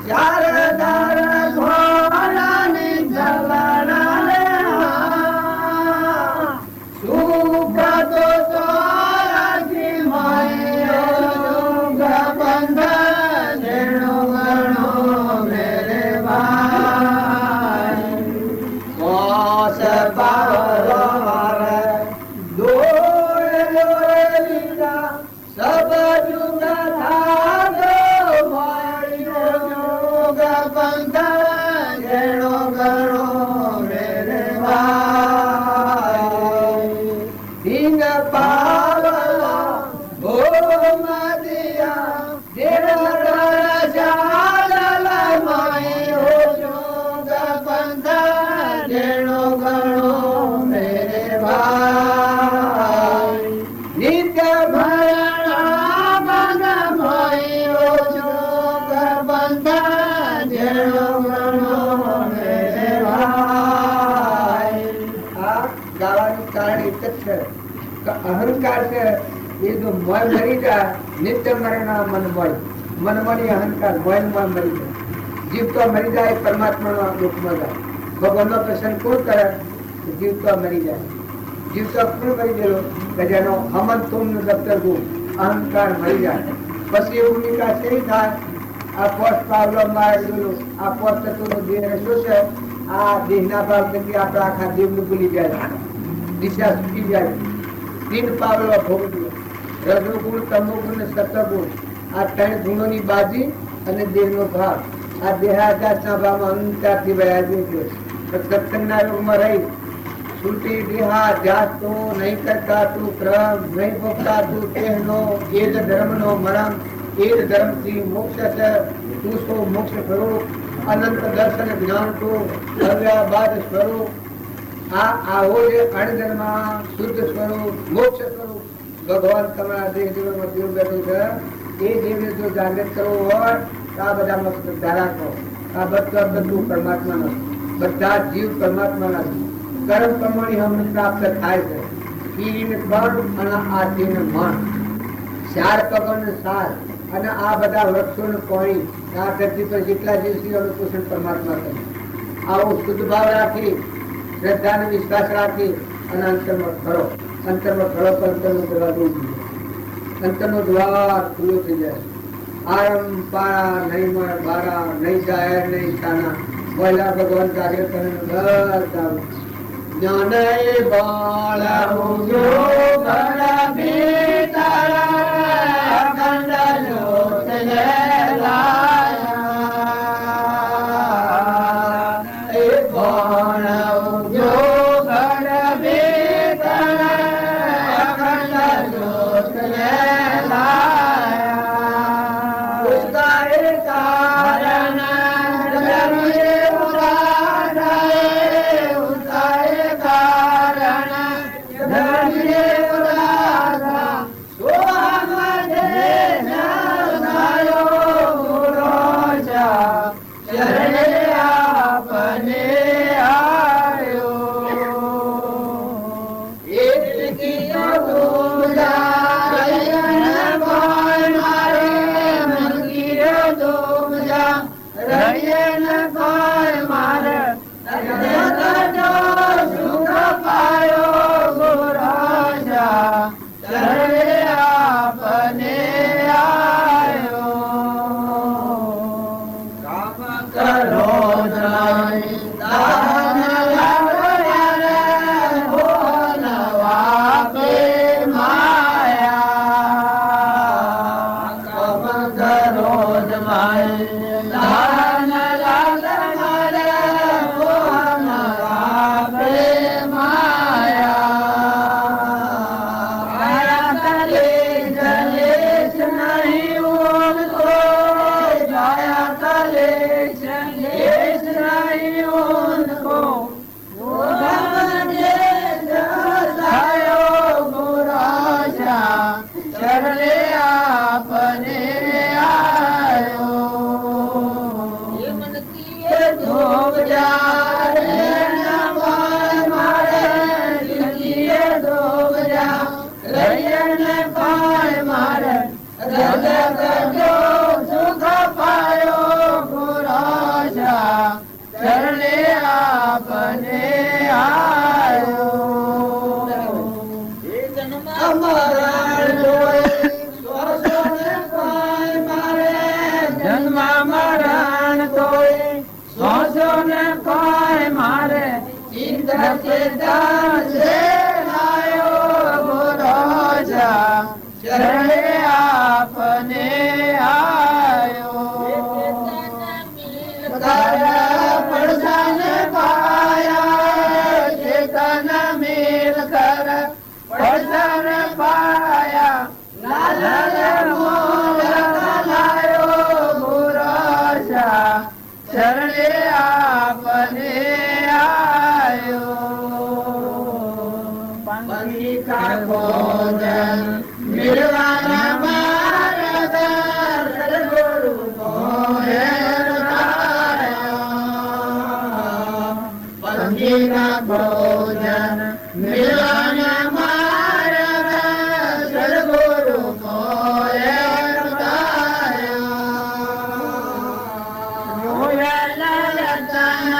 ચારદાર ઘોડાની જવાના લે સુખ તો અહંકાર છે એ જો મોય મરી જાય નિત્ય મરણા મન મોય મન મળી અહંકાર મોય મોય મરી જાય જીવ તો મરી જાય પરમાત્માનો દુઃખમાં જાય ભગવાનનો પ્રસન્ન કોણ કરે જીવ તો મરી જાય જીવ તો કોણ મરી ગયેલો કે જેનો હમન તુમ દફતર ગુ અહંકાર મરી જાય પછી એવું નિકાસ કેવી થાય આ પોસ્ટ પાવલો મારે ગયેલું આ પોસ્ટ તત્વનો દેહ શું છે આ દેહના ભાવ થકી આપણે આખા દેવનું ભૂલી જાય દિશા છૂટી જાય तीन पावलो भोगવ્યો રજોગુણ તમોગુણ ને સતગુણ આ ત્રણ ગુણોની બાજી અને દેહનો ભાવ આ દેહાધાસના ભાવમાં અહંકારથી વયા છે સત્સંગના યોગમાં રહી છૂટી દેહાધ્યાસ તો નહીં કરતા તું ક્રમ નહીં ભોગતા તું તેહનો એ જ ધર્મનો મરમ એ જ ધર્મથી મોક્ષ છે તું સો મોક્ષ સ્વરૂપ અનંત દર્શન જ્ઞાન તું અવ્યાબાદ સ્વરૂપ આવો જે અણજન્મા શુદ્ધ સ્વરૂપ મોક્ષ સ્વરૂપ ભગવાન તમારા દેહ જીવનમાં જીવ બેઠું છે એ જીવને જો જાગૃત કરવો હોય તો આ બધામાં શ્રદ્ધા રાખો. આ બધું પરમાત્માનો, બધા જીવ પરમાત્માના છે. કર્મ પ્રમાણે અમને પ્રાપ્ત થાય છે. કીરીને બળ અને આ જીવને મન, ચાર પગોને સાર અને આ બધા વૃક્ષોનું પાણી, આ ધરતી પર જેટલા જીવ છે એનું પોષણ પરમાત્મા કરે. આવો શુદ્ધ ભાવ રાખી, શ્રદ્ધા અને વિશ્વાસ રાખી અને અંતરમાં ખરો પર અંતરનો દરવાજો ઉભી જાય. અંતરનો દ્વાર ખુલ્લો થઈ જાય. આરમ પારા નહીં મર બારા, નહીં જાહેર નહીં છાના, પહેલા ભગવાન કાર્ય કરે બધા જ્ઞાન એ બાળ જો ઘર ભીતર અખંડ જ્યોત લેલાયા. એ બાળ જો ઘર ભીતર અખંડ જ્યોત લેલાયા. उसका एक कारण जगमे उदाहरण, उसका एक कारण जगमे उदाहरण. सो हमने जायो गुरोजा शरणे आपने आयो. एक की दूजा રહીએ ન કોઈ મારે, સુખ પાયો ગુરાજા શરણે આપને આયો. કામ કરો નહીં દાન લાગયારે ભોલવા પે માયા. કામ કરો નહીં શરણે આપને આયો. પડસાન પાયા ચેતન મેલ કર, પડસાન પાયા લાલ મોલ લાયો ગુરાજા શરણે આપને આયો. પંખી કા ભોજન મિલવાના માર્ગ, સદગુરુ મોહે ઉતાર્યો. પંખી કા ભોજન મિલવાના માર્ગ, સદગુરુ મોહે ઉતાર્યો. રોયલ રતન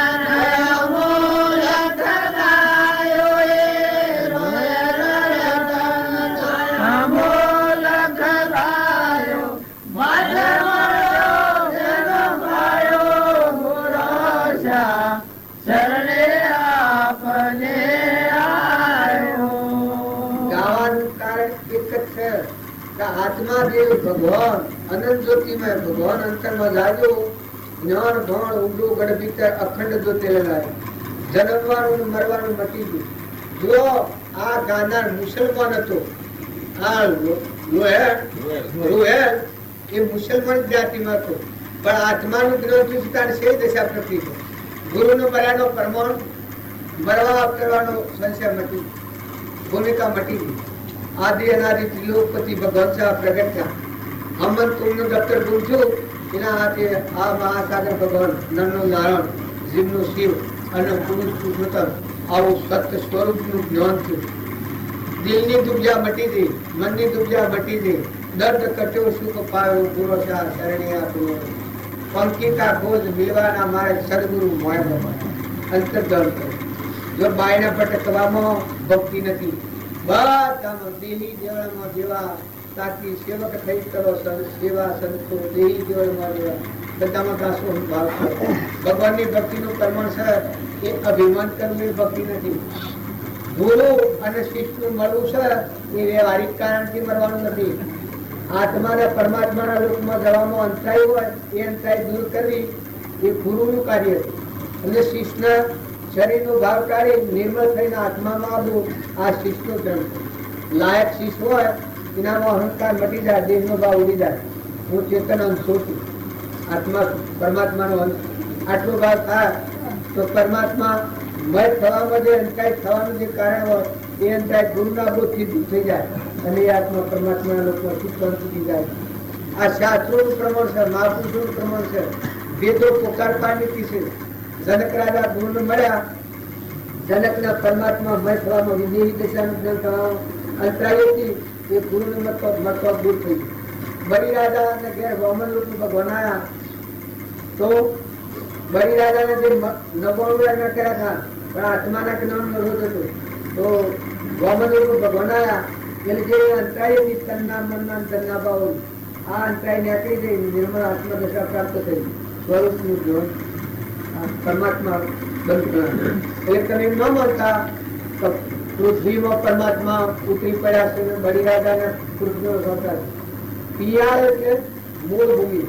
મૂલ ખરાયો, રોયલ રતન મૂલ ખરાયો. માધવયો જગમાયો ગુરાજા શરણે આપને આયો. ગાવાનું કારણ એક જ છે કે આત્મા જે ભગવાન અનંત જ્યોતિમય ભગવાન અંતરમાં જાગ્યો, જ્ઞાન ભણ ઊંડું ગઢ ભીતર અખંડ જ્યોતિ લગાય. જન્મવાનું ને મરવાનું મટી ગયું. જો આ ગાનાર મુસલમાન હતો, આ રોહેલ એ મુસલમાન જાતિમાં હતો, પણ આત્માનું જ્ઞાન થયું કારણ છે દશા પ્રતિ છે. ગુરુનો બરાનો પરમાણ મરવા કરવાનો સંશય મટી, ભૂમિકા મટી ગઈ. આદિ અનાદિ ત્રિલોકપતિ ભગવાન સાહેબ પ્રગટ થયા. હમંત નું દફતર પૂછ્યું એના હાથે આ મહાસાગર ભગવાન નરનું નારાયણ જીવનું શિવ અને પુરુષ પુરુષોત્તમ આવું સત્ય સ્વરૂપનું જ્ઞાન થયું. દિલની દુબજા મટી ગઈ, મનની દુબજા મટી ગઈ, દર્દ કટ્યો સુખ પાયો પૂરો શરણિયા પૂરો પંકી કા ખોજ મિલવાના મારે સદગુરુ મોય બાબા અંતર્ધન કરે. જો બાયના પટકવામાં ભક્તિ નથી, બધામાં દેહી દેવળમાં જેવા તાકી સેવક થઈ કરો સેવા સંતો દેહી દેવળમાં જેવા બધામાં દાસો ભાવ કરો. ભગવાનની ભક્તિનું કર્મણ છે એ અભિમાન કરવું એ ભક્તિ નથી. ગુરુ અને શિષ્યનું મળવું છે એ વ્યવહારિક કારણથી મળવાનું નથી. આત્માના પરમાત્માના લોકમાં જવામાં અંતરાય હોય એ અંતરાય દૂર કરવી એ ગુરુનું કાર્ય છે. અને શિષ્યના શરીરનો ભાવ કાઢી નિર્મળ થઈને આત્મામાં આવવું આ શિષ્યનો ધર્મ છે. લાયક શિષ્ય હોય એનામાં અહંકાર મટી જાય, દેહનો ભાવ ઉડી જાય. હું ચેતન અંશો છું, આત્મા પરમાત્માનો અંશ. આટલો ભાવ થાય તો પરમાત્મા મય થવામાં જે અંતરાય થવાનું જે કારણ હોય એ અંતરાય ગુરુના બોધથી દૂર થઈ જાય અને એ આત્મા પરમાત્માના લોકો શિક્ષણ સુધી જાય. આ શાસ્ત્રોનું પ્રમાણ છે, મહાપુરુષોનું પ્રમાણ છે. વેદો પોકારતા નીતિ છે. જનક રાજા ગુરુને મળ્યા, જનકના પરમાત્મા મય થવામાં વિદેહી દશાનું જ્ઞાન થવામાં અંતરાય હતી એ ગુરુને મતવા દૂર થઈ ગયું. બળી રાજાને ઘેર વામન રૂપનું ભગવાન આવ્યા તો બળી રાજાને જે 99 કર્યા હતા પણ આત્માના જ્ઞાનનો રોધ હતો તો વામન રૂપનું ભગવાન આવ્યા એટલે જે અંતરાય હતી તન્ના મનના તન્ના ભાવ આ અંતરાય નીકળી ગઈ, નિર્મળ આત્મદશા પ્રાપ્ત થઈ, સ્વરૂપનું જ્ઞાન પરમાત્મા બંધ કર્યા. એટલે તમે ન મળતા તો પૃથ્વીમાં પરમાત્મા ઉતરી પડ્યા છે. બળી રાજાને પૃથ્વીનો સંસાર પિયાળ એટલે મૂળ ભૂમિ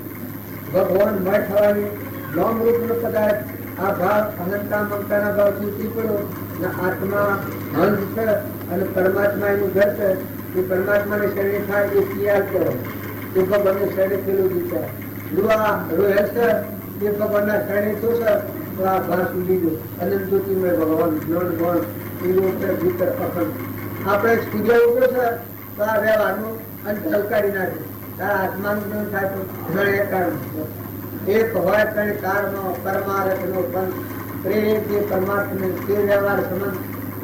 ભગવાન મય થવાની નામ રૂપનો પદાર્થ. આ ભાવ અનંતા મમતાના ભાવથી ઉતરી પડ્યો ને આત્મા હંસ છે અને પરમાત્મા એનું ઘર છે. એ પરમાત્માને શરણે થાય એ પિયાળ કરો એ ભગવાનને શરણે પેલું વિચાર રોહેલ છે એ ભગવાનના શરણે થશે તો આ ભાસ ઉડી ગયો. અનંત જ્યોતિમય ભગવાન જ્ઞાન ગુણ ભીતર અખંડ. આપણે સૂર્ય ઉગ્ર છે તો આ વ્યવહારનું અંત હલકારી નાખે. તારા આત્માનું જ્ઞાન થાય તો ઘણે કારણ એક હોય ત્રણ કાળમાં પરમાર્થનો પંથ પ્રેરિત જે પરમાર્થને તે વ્યવહાર સંબંધ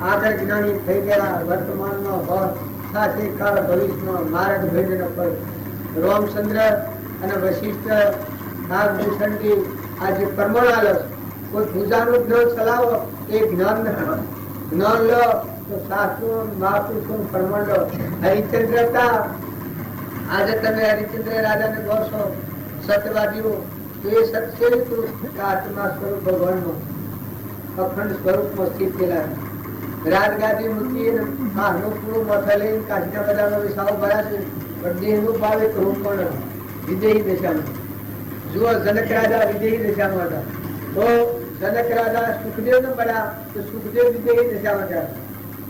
આગળ જ્ઞાની થઈ ગયા વર્તમાનમાં હોય સાથે કાળ ભવિષ્યમાં માર્ગ ભેદનો ફળ. રામચંદ્ર અને વશિષ્ઠ નાગભૂષણજી આ જે પરમાણાલસ કોઈ પૂજાનું જ્ઞાન ચલાવો એ જ્ઞાન નથી. જ્ઞાન લો તો શાસ્ત્રો મહાપુરુષોનું પ્રમાણ લો. હરિચંદ્ર હતા, આજે તમે હરિચંદ્ર રાજાને કહો છો સત્યવાદીઓ તો એ સત્ય હતું કે આત્મા સ્વરૂપ ભગવાનનો અખંડ સ્વરૂપમાં સ્થિત થયેલા. રાજગાદી મૂકી પૂરું મથા લઈને કાશીના બધાનો વિસાવો ભર્યા છે પણ દેહનું ભાવ એક રૂપ પણ વિદેહી દશામાં. જુઓ જનક રાજા વિદેહી દશામાં હતા તો જનક રાજા સુખદેવ ને મળ્યા તો સુખદેવ વિદેહી દશામાં ગયા.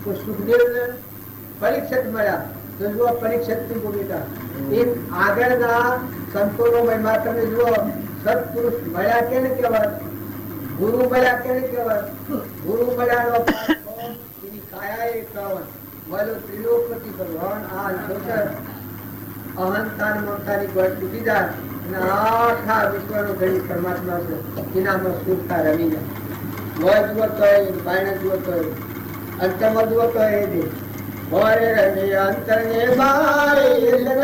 તો સુખદેવ ને પરીક્ષિત મળ્યા તો જુઓ પરીક્ષિત ની ભૂમિકા. એક આગળના સંતોનો મહિમા તમે જુઓ. સત્પુરુષ મળ્યા કેને કહેવાય, ગુરુ મળ્યા કેને કહેવાય. ગુરુ મળ્યાનો એની કાયા એ કહેવાય મળ્યો ત્રિલોકપતિ ભગવાન. આ અહંકાર મમતાની ગોળ તૂટી જાય અને આખા વિશ્વનો ઘડી પરમાત્મા છે એનામાં સુખતા રમી જાય. મોય જુઓ તો બાયણે જુઓ તો અંતરમાં જુઓ તો એ દે મોરે રમે અંતરને બાય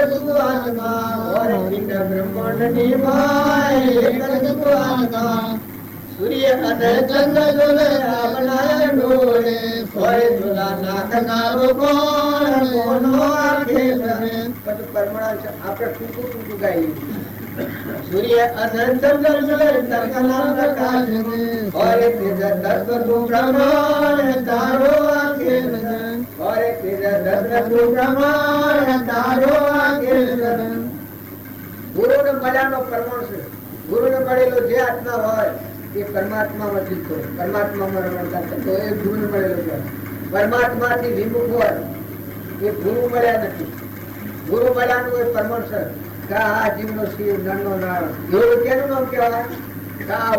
જગદુઆનમાં મોરે પિંડ બ્રહ્માંડની બાય જગદુઆનમાં સૂર્ય અને ચંદ્ર જોલે આપના ડોળે મોરે જોલા નાખનારો કોણ કોનો આંખે તમે કદ પરમાણ છે. આપણે ટૂંકું ટૂંકું ગાઈએ. સૂર્ય અને ચંદ્ર જોલે તરકના પ્રકાશ ઓરે તેજ દસ તું પ્રમાણ તારો આંખે ઓરે તેજ દસ તું પ્રમાણ તારો આંખે. ગુરુને મળ્યાનો પ્રમાણ છે. ગુરુને મળેલો જે આત્મા હોય એ પરમાત્મામાં જીતો, પરમાત્મામાં રમણતા થતો એ ગુરુને મળેલો છે. પરમાત્માથી વિમુખ હોય એ ગુરુ મળ્યા નથી. ગુરુ મળ્યાનું એ પ્રમાણ છે કે આ જીવનો શિવ નરનો નારાયણ યોગ કેનું નામ કહેવાય કે આ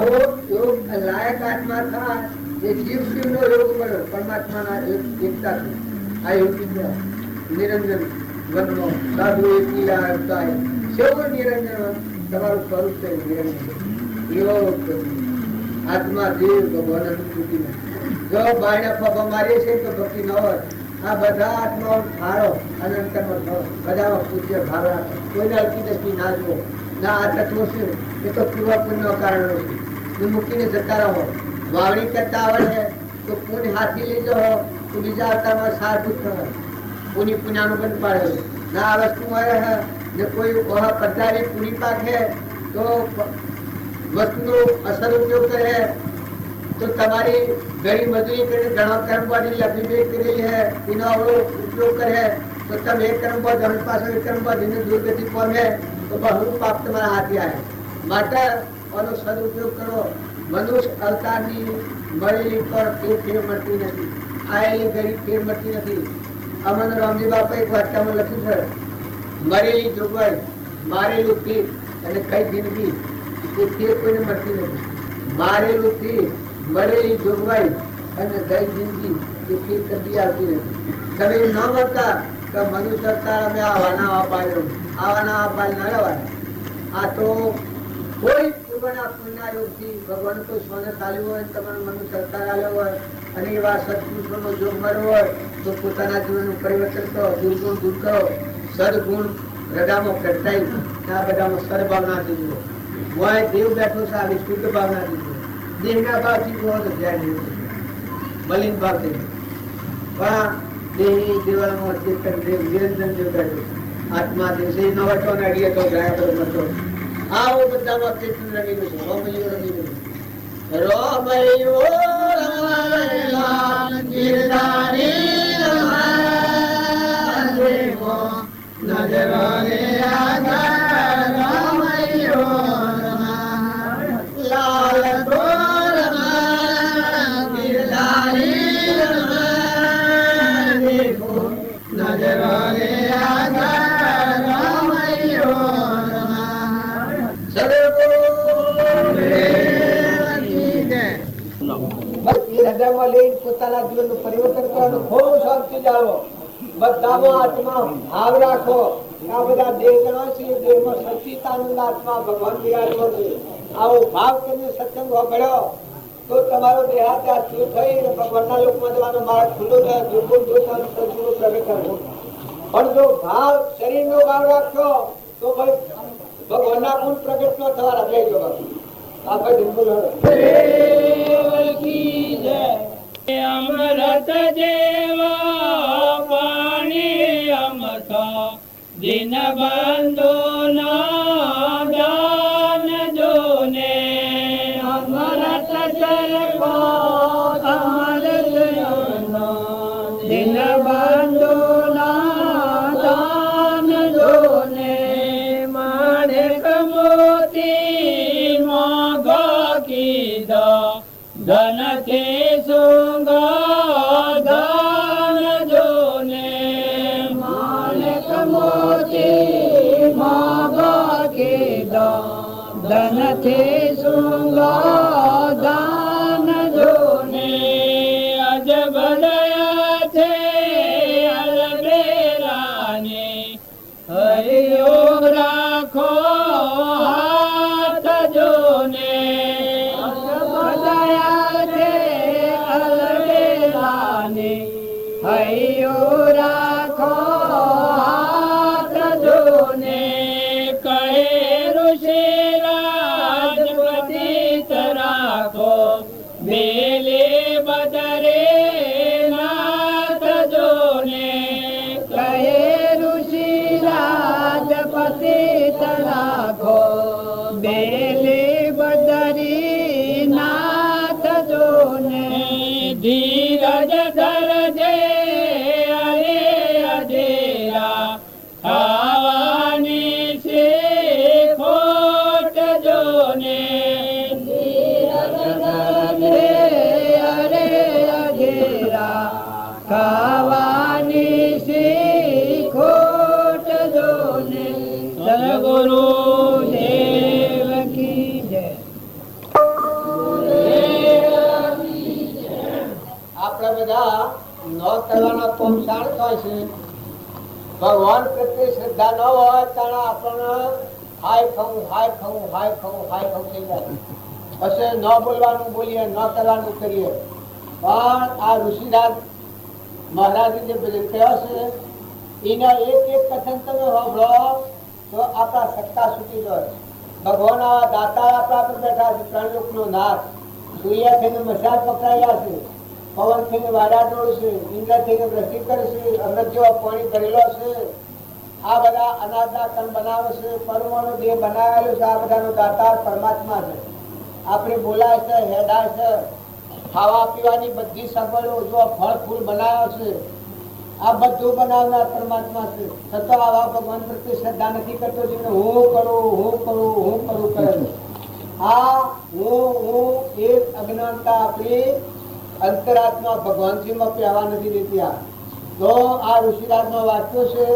યોગ લાયક આત્મા થાય એ જીવ શિવનો યોગ મળ્યો પરમાત્માના એકતા. આ યોગી નિરંજન વનનો સાધુ એક લીલા અવતાર કેવું નિરંજન તમારું સ્વરૂપ છે નિરંજન. યોગ આત્મા જીવ ભગવાન અનુભૂતિ જો બાયણે ફફા મારીએ છીએ તો ભક્તિ ન હોય. આ બધા આત્માઓ ધારો અનંતમાં બધામાં પૂજ્ય ભાવ રાખો. કોઈને અલ્પી દ્રષ્ટિ ના જુઓ. ના આ તત્વો છે એ તો પૂર્વ પુણ્ય કારણો છે. મૂકીને જતા રહો. વાવણી કરતા આવડે તો પુણ્ય હાથી લઈ જાઓ તો બીજા અવતારમાં સારભૂત થવાય. પુણ્ય પુણ્યાનું બંધ પાડે ના આ વસ્તુ મળે ને કોઈ પધારી પૂરી પાકે તો વસ્તુનો અસર ઉપયોગ કરે તો તમારી ઘણી મજૂરી કરીને ઘણા કર્મવાદી લખી કરેલી હે એનો અવળો ઉપયોગ કરે તો તમે એક કર્મવાદ ધન પાછળ એક કર્મવાદીને દુર્ગતિ પામે તો બહુ પાપ તમારા હાથે આવે. માટે આનો સદુપયોગ કરો. મનુષ્ય અવતારની મળેલી પણ ફેર મળતી નથી. આયેલી ઘડી ફેર મળતી નથી. અમન રામજી બાપા એક વાક્યમાં લખ્યું છે મરેલી જોગવાઈ મારેલું તીર અને કઈ જિંદગી એ તીર કોઈને મળતી નથી. મારેલું તીર મરેલી જોગવાઈ અને ગઈ જિંદગી એ તીર કદી આવતી નથી. તમે ન મળતા તો મનુષ્ય અવતાર અમે આવાના અપાયો આવાના અપાય ના રહેવાય. આ તો કોઈ પૂર્વના પુણ્યના યોગથી ભગવાન તો સોને ચાલ્યું હોય તમારું મનુષ્ય અવતાર આવ્યો હોય અને એવા સત્પુરુષોનો યોગ મળ્યો હોય તો પોતાના જીવનનું પરિવર્તન કરો. દુર્ગુણ દૂર કરો. સદગુણ હૃદયમાં પ્રગટાઈ આ બધામાં સદભાવનાથી જુઓ. મોય દેવ બેઠો છે આવી શુદ્ધ ભાવનાથી જુઓ. દેહના ભાવથી જુઓ તો ધ્યાન દેવું મલિન ભાવ થઈ પણ દેહની દેવાળમાં ચેતન દેવ નિરંજન દેવ બેઠો આત્મા દેવ છે નવો તો અડીએ તો ગયા કરો મતો આવો બધામાં ચેતન રમેલું છે. રોમૈયો રમેલું રોમૈયો રમાયેલા ગિરધારી રમાયેલો નજરોને આધાર રોમૈયો લાલ ગોરમા ગિરધારી રમાયેલો નજરોને આધાર રોમૈયો હૃદયમાં લઈ પોતાના જીવનનું પરિવર્તન કરવાનું ખૂબ શાંતિ જાળવો. બધામાં આત્મા ભાવ રાખો. આ બધા દેહ ગણો છે દેહમાં સચિતાનંદ આત્મા ભગવાન બિરાજવો છે. આવો ભાવ કરીને સત્સંગ ભળ્યો તો તમારો દેહાત્યાગ શું થઈ ભગવાનના લોકમાં જવાનો માર્ગ ખુલ્લો થાય. દુર્ગુણ દોષાનું સદગુણ પ્રગટ કરવો. પણ જો ભાવ શરીરનો ભાવ રાખશો તો ભાઈ ભગવાનના ગુણ પ્રગટ ન થવાના બે જવાબ. અમૃત જેવા પાણી અમથા દિન બંધુ ના દાન જોને અમૃત સરકો અમૃત દિન બંધુ ના દાન જોને માણેક મોતી મોગા કીધા ધન તે સુંગા દાન જોને માણેક મોતી મોગા કીધા ધન તે સુંગા દાન જોને અજબ દયા છે અલબેરાને હરિયો રાખો હાથ જોને દયા છે અલબેરાને હરિયો રાખો હાથ જોને કહે ઋષિ રાજપતિ રાખો બેલે બદરે નાથ જોને કહે ઋષિ રાજપતિ રાખો બેલે બદરી નાથ જોને ધીરજ ધરજે અરે અધેરા ખાવાની છે ખોટ જોને ધીરજ ધરજે અરે અધેરા ખાવાની છે ખોટ જોને સદગુરુ દેવ કી જય. આપણે બધા ન કરવાના કોમ જાણતા છે ભગવાન પ્રત્યે શ્રદ્ધા ન હોય ત્યારે આપણને હાય ખાવું હાય ખાવું હાય ખાવું હાય ખાવું થઈ જાય. પછી ન બોલવાનું બોલીએ, ન કરવાનું કરીએ. પણ આ ઋષિરાજ મહારાજ જે ભજન કહ્યા છે એના એક એક કથન તમે સાંભળો તો આપણા સત્તા છૂટી જાય. ભગવાન આવા દાતા આપણા પર બેઠા છે, ત્રણ લોકનો નાથ. સૂર્ય થઈને મસાજ પકડાયા છે, પવન થઈને વાડા ડોળ છે, ઇન્દ્ર થઈને વૃષ્ટિ કરશે, અમૃત જેવા પાણી ભરેલો છે. આ બધા અનાજના કણ બનાવે છે, પરમાણુ દેહ બનાવેલો છે. આ બધાનો દાતા પરમાત્મા છે. આપણે બોલાય છે, હેડાય છે, ખાવા પીવાની બધી સગવડો જો ફળ ફૂલ બનાવે છે, આ બધું બનાવનાર પરમાત્મા છે. છતાં આવા ભગવાન પ્રત્યે શ્રદ્ધા નથી કરતો જેને હું કરું કરે. આ હું એક અજ્ઞાનતા આપણી અંતરાત્મા ભગવાનથી પહેવા નથી દેતી. તો આ ઋષિરાજનો વાક્યો છે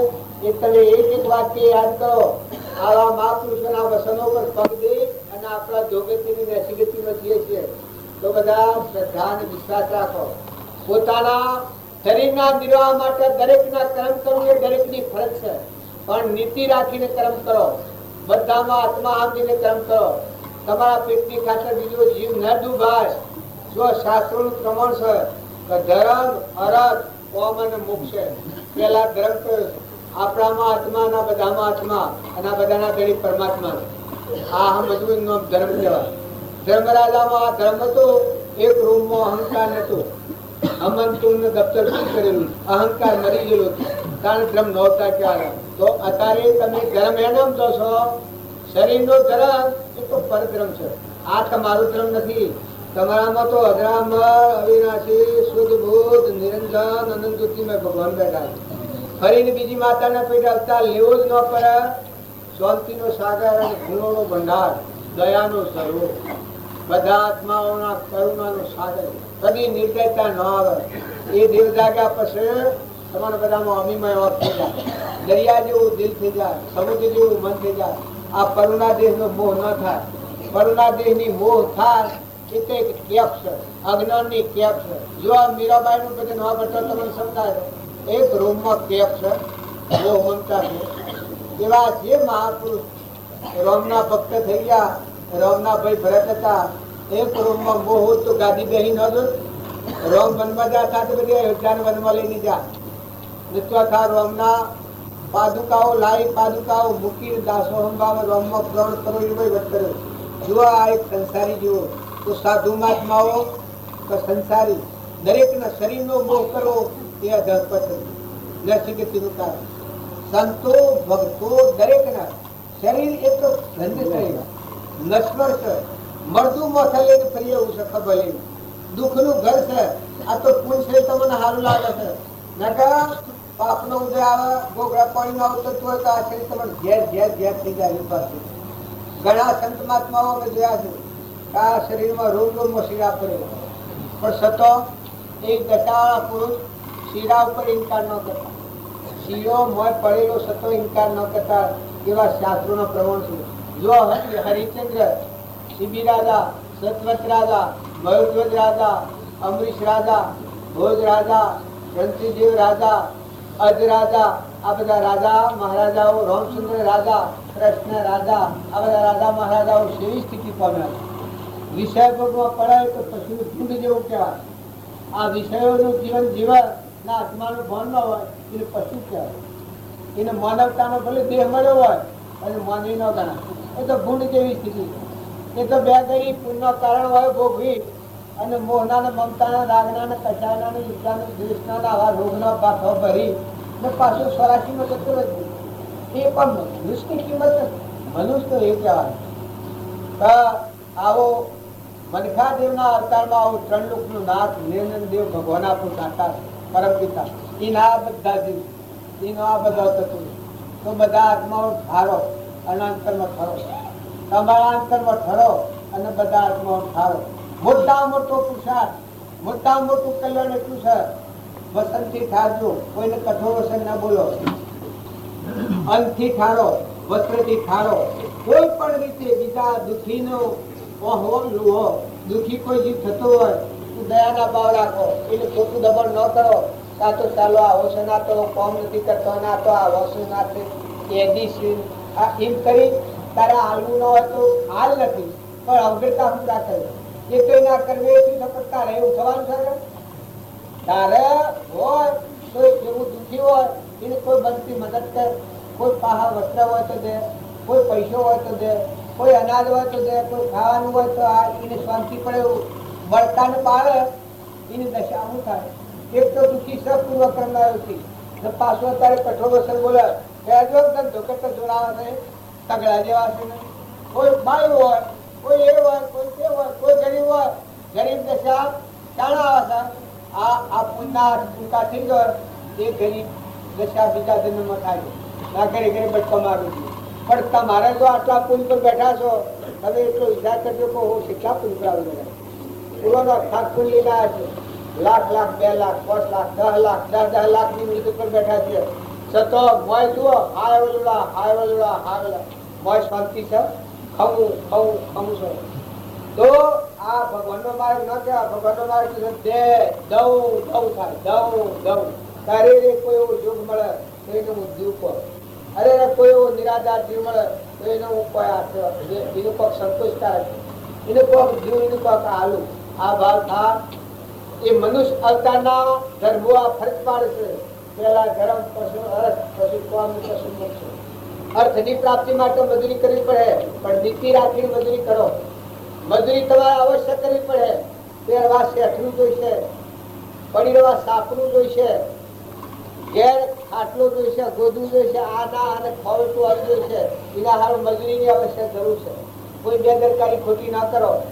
એ તમે એક એક વાક્ય યાદ કરો. આવા મહાપુરુષોના વસનો પર પગ દે અને આપણા જોગતીની નસીબતીમાં છીએ છીએ તો બધા શ્રદ્ધા અને વિશ્વાસ રાખો. પોતાના શરીરના નિર્વાહ માટે દરેકના કર્મ કરવું એ દરેકની ફરજ છે, પણ નીતિ રાખીને કર્મ કરો. બધામાં આત્મા સમજીને કર્મ કરો. તમારા પેટની ખાતર બીજો જીવ ન ડૂબાય. જો શાસ્ત્રોનું પ્રમાણ છે કે ધર્મ, અરથ, કોમ અને મોક્ષ. પેલા ધર્મ કયો છે? આપણામાં આત્મા, બધામાં આત્મા અને આ બધાના ધણી પરમાત્મા. આ સમજવું નામ ધર્મ કહેવાય. ધર્મરાજામાં આ ધર્મ હતો. એક રૂમમાં અહંકાર નતો. અમંતું દફતર કરેલું, અહંકાર મરી ગયેલો, કારણ ધર્મ નહોતા ક્યારે. તો અત્યારે તમે ધર્મ એને સમજો છો. શરીરનો ધર્મ એ તો પરધર્મ છે. આ તમારો ધર્મ નથી. તમારામાં તો અજરામર, અવિનાશી, શુદ્ધ બુદ્ધ, નિરંજન, અનંત જ્યોતિમય ભગવાન બેઠા છે. ફરીને બીજી માતાના પેટ અવતાર લેવો જ ન પડે. શાંતિનો સાગર અને ગુણોનો ભંડાર, દયાનો સર્વો, બધા આત્માઓના કરુણાનો સાગર. કદી નિર્દયતા ન આવે. એ દેવ જાગ્યા પછી તમારા બધામાં અમીમય ઓફ થઈ જાય. દરિયા જેવું દિલ થઈ જાય, સમુદ્ર જેવું મન થઈ જાય. આ કરુણા દેહનો મોહ ન થાય. કરુણા દેહની મોહ થાય એ તો એક કેપ છે, અજ્ઞાનની કેપ છે. જો આ મીરાબાઈનું ભજન વાપરતો તમને સમજાય. એક રૂમમાં કેપ છે, મોહ મમતા છે. એવા જે મહાપુરુષ રામના ભક્ત થઈ ગયા, રામના ભાઈ ભરત હતા. એક રૂમમાં મોહ તો ગાદી બેહી ન દો. રામ વનમાં જતા તો બધી અયોધ્યાને વનમાં લઈને જા. નિત્વાખા રામના પાદુકાઓ લાવી, પાદુકાઓ મૂકી, દાસો હંગાવે રામમાં પ્રણ કરો એ વહીવટ કર્યો. જુઓ આ એક સંસારી જુઓ તો સાધુ મહાત્માઓ કે સંસારી દરેકના શરીરનો મોહ કરવો એ અધર્પત નરસિંહનું કારણ. સંતો ભક્તો દરેકના શરીર એક તો ગંધ શરીર નશ્વર છે. મળતું મોથા લઈને ફરી એવું છે, ખબર લઈને દુઃખનું ઘર છે. આ તો પુલ છે, તમને સારું લાગે છે. નકા પાપનો ઉદય આવે, ગોગળા પાણી માં આવતો હોય તો આ શરીર તમારે ઘેર ઘેર ઘેર થઈ જાય. પાસે ઘણા સંત મહાત્માઓ અમે જોયા છે કે આ શરીરમાં રોગ રોગમાં શીરા પડેલો, પણ સતો એક દશાવાળા પુરુષ શીરા ઉપર ઇનકાર ન કરતા. શીરો મોય પડેલો સતો ઇનકાર ન કરતા. એવા શાસ્ત્રોનો પ્રમાણ છે. જો હરિચંદ્ર, શિબી રાજા, સતવત રાજા, મયુરધ્વજ રાજા, અમરીશ રાજા, ભોજ રાજા, રણસિંહદેવ રાજા, અજ રાજા, આ બધા રાજા મહારાજાઓ, રામચંદ્ર રાજા, કૃષ્ણ રાજા, આ બધા રાજા મહારાજાઓ સેવી સ્થિતિ પામ્યા. વિષય ભોગમાં પડાય તો પશુ કુંડ જેવું કહેવાય. આ વિષયોનું જીવન જીવન ના આત્માનું ભાન ન હોય એને પશુ કહેવાય. એને માનવતાનો ભલે દેહ મળ્યો હોય અને માનવી ન ગણાય. એ તો ગુંડ જેવી સ્થિતિ. એ તો બે ગરી પુણ્ય કારણ હોય ભોગવી અને મોહના, મમતાના, રાગના, કચાના, ઈચ્છાના, દ્વેષના આવા રોગના પાછો ભરી ને પાછું સ્વરાશીમાં જતો નથી. એ પણ મનુષ્યની કિંમત નથી. મનુષ્ય એ કહેવાય. આવો મનખાદેવના અવતારમાં આવું ત્રણ લોકનું નાથ નિરંજન દેવ ભગવાન આપણું સાકાર પરમ પિતા. એના બધા જીવ, એનો આ બધા તત્વો તો બધા આત્માઓ ઠારો અને અંતરમાં ઠરો. તમારા અંતરમાં ઠરો અને બધા આત્માઓ ઠારો. મોટા મોટો પુરુષાર્થ, મોટા મોટું કલ્યાણ એટલું છે. વસનથી ઠારજો, કોઈને કઠોર વસન ના બોલો. અન્નથી ઠારો, વસ્ત્રથી ઠારો. કોઈ પણ રીતે બીજા દુઃખીનો દુઃખી કોઈ જીવ થતો હોય તો દયાના ભાવ રાખો. એને ખોટું દબાણ ન કરો. આ તો ચાલો આવો છે ના તો કોમ નથી કરતો ના તો આવો છે ના એડી આ એમ કરી તારે હાલવું ન હોય તો હાલ નથી પણ અવગડતા પૂરા કરે એ તો ના કરવી એ તારે એવું થવાનું છે તારે હોય કોઈ એવું દુઃખી હોય એને કોઈ બનતી મદદ કર કોઈ પાહા વસ્ત્ર હોય તો દે કોઈ પૈસો હોય તો દે કોઈ અનાજ હોય તો દે કોઈ ખાવાનું હોય તો આ એને શાંતિ પડે એવું બળતાને પાડે એની દશા શું થાય એક તો દુઃખી છે પૂર્વક્રમ આવ્યો પાછો અત્યારે કઠોળ વસર બોલે ધંધો કરતા જોડાવા છે તગડા જેવા છે કોઈ બાઈ હોય કોઈ એ હોય કોઈ તે હોય કોઈ ગરીબ હોય ગરીબ દશા ચાણા આવે છે આ પુણ્ય ટૂંકા થઈ ગયો એ ગરીબ દશા બીજા જન્મમાં થાય ના ઘરે ઘરે બટકો મારું છું પણ તમારે જો આટલા પુલ પર બેઠા છો તમે એટલો વિચાર કરજો કે હું કેટલા પુલ પર આવી ગયા પૂરો ખાસ પુલ લઈને આવ્યા છે લાખ લાખ 2 લાખ 5 લાખ 10 લાખ 10 લાખ ની મીટ ઉપર બેઠા છે સતો મોય જુઓ હાય વલુડા મોય શાંતિ છે ખવું છે તો આ ભગવાનનો માર્ગ ન કહેવાય ભગવાનનો માર્ગ છે દે દઉં થાય તારે કોઈ એવો યોગ મળે તો એને હું જીવ કહો અરે કોઈ એવો નિરાધાર જીવ મળે તો એને હું કોઈ એનું કોક સંતોષકારક એને કોક જીવ એનું કોક આલુ આ ભાવ થા એ મનુષ્ય અવતારના ધર્મો આ ફરક પાડે છે પેલા ધર્મ પશુ અર્થ પછી કોમ પશુ મોક્ષ અર્થની પ્રાપ્તિ માટે મજૂરી કરવી પડે પણ નીતિ રાખીને મજૂરી કરો મજૂરી તમારે અવશ્ય કરવી પડે પહેરવા શેઠનું જોઈશે પડી રહેવા સાપનું જોઈશે ઘેર ખાટલું જોઈશે ગોદવું જોઈશે આના અને ખવડતું આવી જોઈશે એના હારું મજૂરીની અવશ્ય જરૂર છે કોઈ બેદરકારી ખોટી ના કરો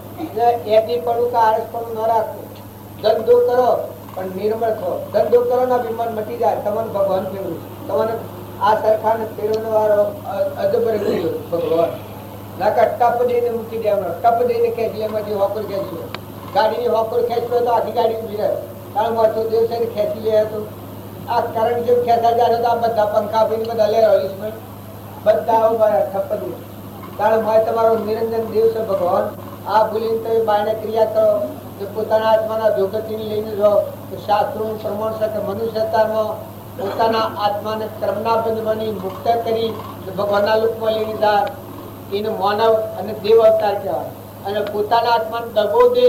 એથી પડું કે આળસ પડું ન રાખવું ધંધો કરો પણ નિર્મળ થો ધંધો કરો ના બીમાર મટી જાય તમને ભગવાન ફેરવું તમને આ સરખાને ફેરવનો વાળો અજબર ભગવાન નાકા ટપ દઈને મૂકી દેવાનો ટપ દઈને ખેંચી એમાંથી હોકર ખેંચ્યો ગાડીની હોકર ખેંચતો તો આખી ગાડી ઉભી રહે કારણ માથો દેવ છે ખેંચી લે તો આ કરંટ જેમ ખેંચા જાય તો આ બધા પંખા આપીને બધા લે રહીશ બધા ઉભા ઠપ દે કારણ મારે તમારો નિરંજન દેવ છે ભગવાન આ ભૂલીને તમે બાયને ક્રિયા કરો કે પોતાના આત્માના જોગતીને લઈને જાઓ તો શાસ્ત્રોનું પ્રમાણ છે કે મનુષ્યતામાં પોતાના આત્માને કર્મના બંધમાંથી મુક્ત કરી ભગવાનના લોકમાં લઈને જાય એને માનવ અને દેવ અવતાર કહેવાય અને પોતાના આત્માને દગો દે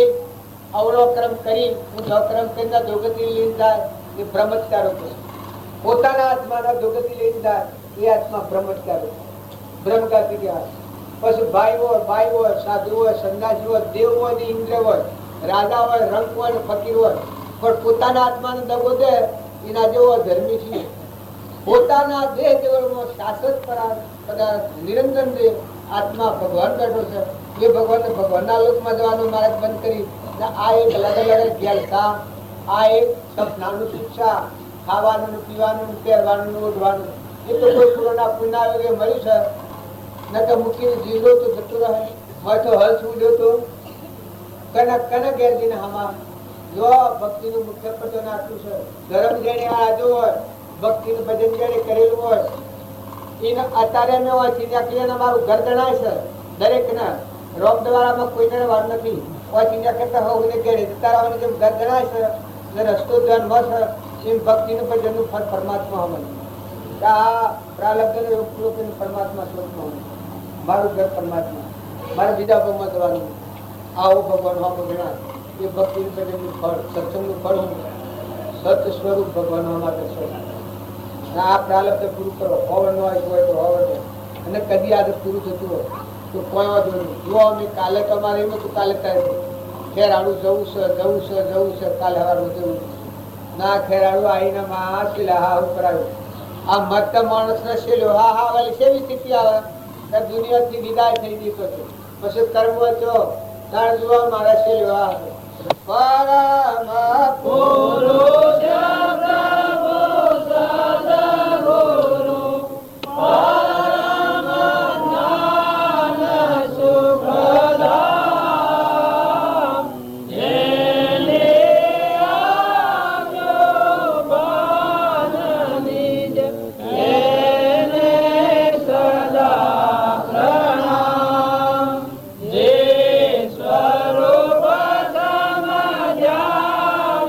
અવલોકન કરી હું સક્રમ કરીને જોગતી લઈને જાય એ બ્રહ્મચારો છે પોતાના આત્માના જોગતી લઈને જાય એ આત્મા બ્રહ્મચારો બ્રહ્મગાતી કહેવાય પછી ભાઈ હોય સાધુ હોય સંન્યાસી હોય દેવ હોય ને ઇન્દ્ર હોય રાજા હોય રંગ હોય ને ફકીર હોય પણ પોતાના આત્માને દગો દે એના જેવો ધર્મી છે પોતાના દેહ દેવળમાં શાશ્વત પદાર્થ નિરંજન દેવ આત્મા ભગવાન બેઠો છે એ ભગવાનને ભગવાનના લોકમાં જવાનો માર્ગ બંધ કરી આ એક અલગ અલગ ગેલતા આ એક સપનાનું શિક્ષા ખાવાનું પીવાનું પહેરવાનું ઓઢવાનું એ તો કોઈ પૂરોના પુના મળ્યું છે ન તો મૂકીને જીવલો તો જતું રહે હોય તો હલ છૂટ્યો તો કનક ઘેરજીને હમા જો ભક્તિનું મુખ્ય પ્રદાન આટલું છે ધર્મ જેને આજુ હોય ભક્તિનું ભજન જેને કરેલું હોય એને અત્યારે મેં હોય ચીડિયા મારું ઘર ગણાય છે દરેકના રોગ દ્વારામાં કોઈને વાર નથી હોય ચીડિયા કરતા હોવું ઘેરે જતા રહેવાની જેમ ઘર ગણાય છે ને રસ્તો ધ્યાન છે એમ ભક્તિનું ભજનનું ફળ પરમાત્મા હોય આ પ્રાલબ્ધને યોગનું પરમાત્મા સ્વરૂપમાં હોય મારું ઘર પરમાત્મા મારે બીજા ભાવમાં જવાનું આવું ભગવાન હોવા ગણાય એ ભક્તિનું ભજનનું ફળ સત્સંગનું ફળ હું સત સ્વરૂપ ભગવાન માટે છે આ પ્રાલબ્ધ પૂરું કરો હોવર નો હોય તો હોવર અને કદી આદત પૂરું થતું હોય તો કોઈ વાંધો નહીં જો અમે કાલે તમારે એમ તો કાલે ખેરાડું જવું છે કાલે હવાનું જવું ના ખેરાડું આવીને માં શીલા હા ઉપર આવ્યું આ મત માણસ ને શીલ્યો હા વાલી સેવી સ્થિતિ આવે દુનિયાથી વિદાય થઈ દીધો છે પછી કર્મ છો તાર જોવા મારા શીલ્યો હા પરમ પુરુષ સ્વરૂપ સમજ્યા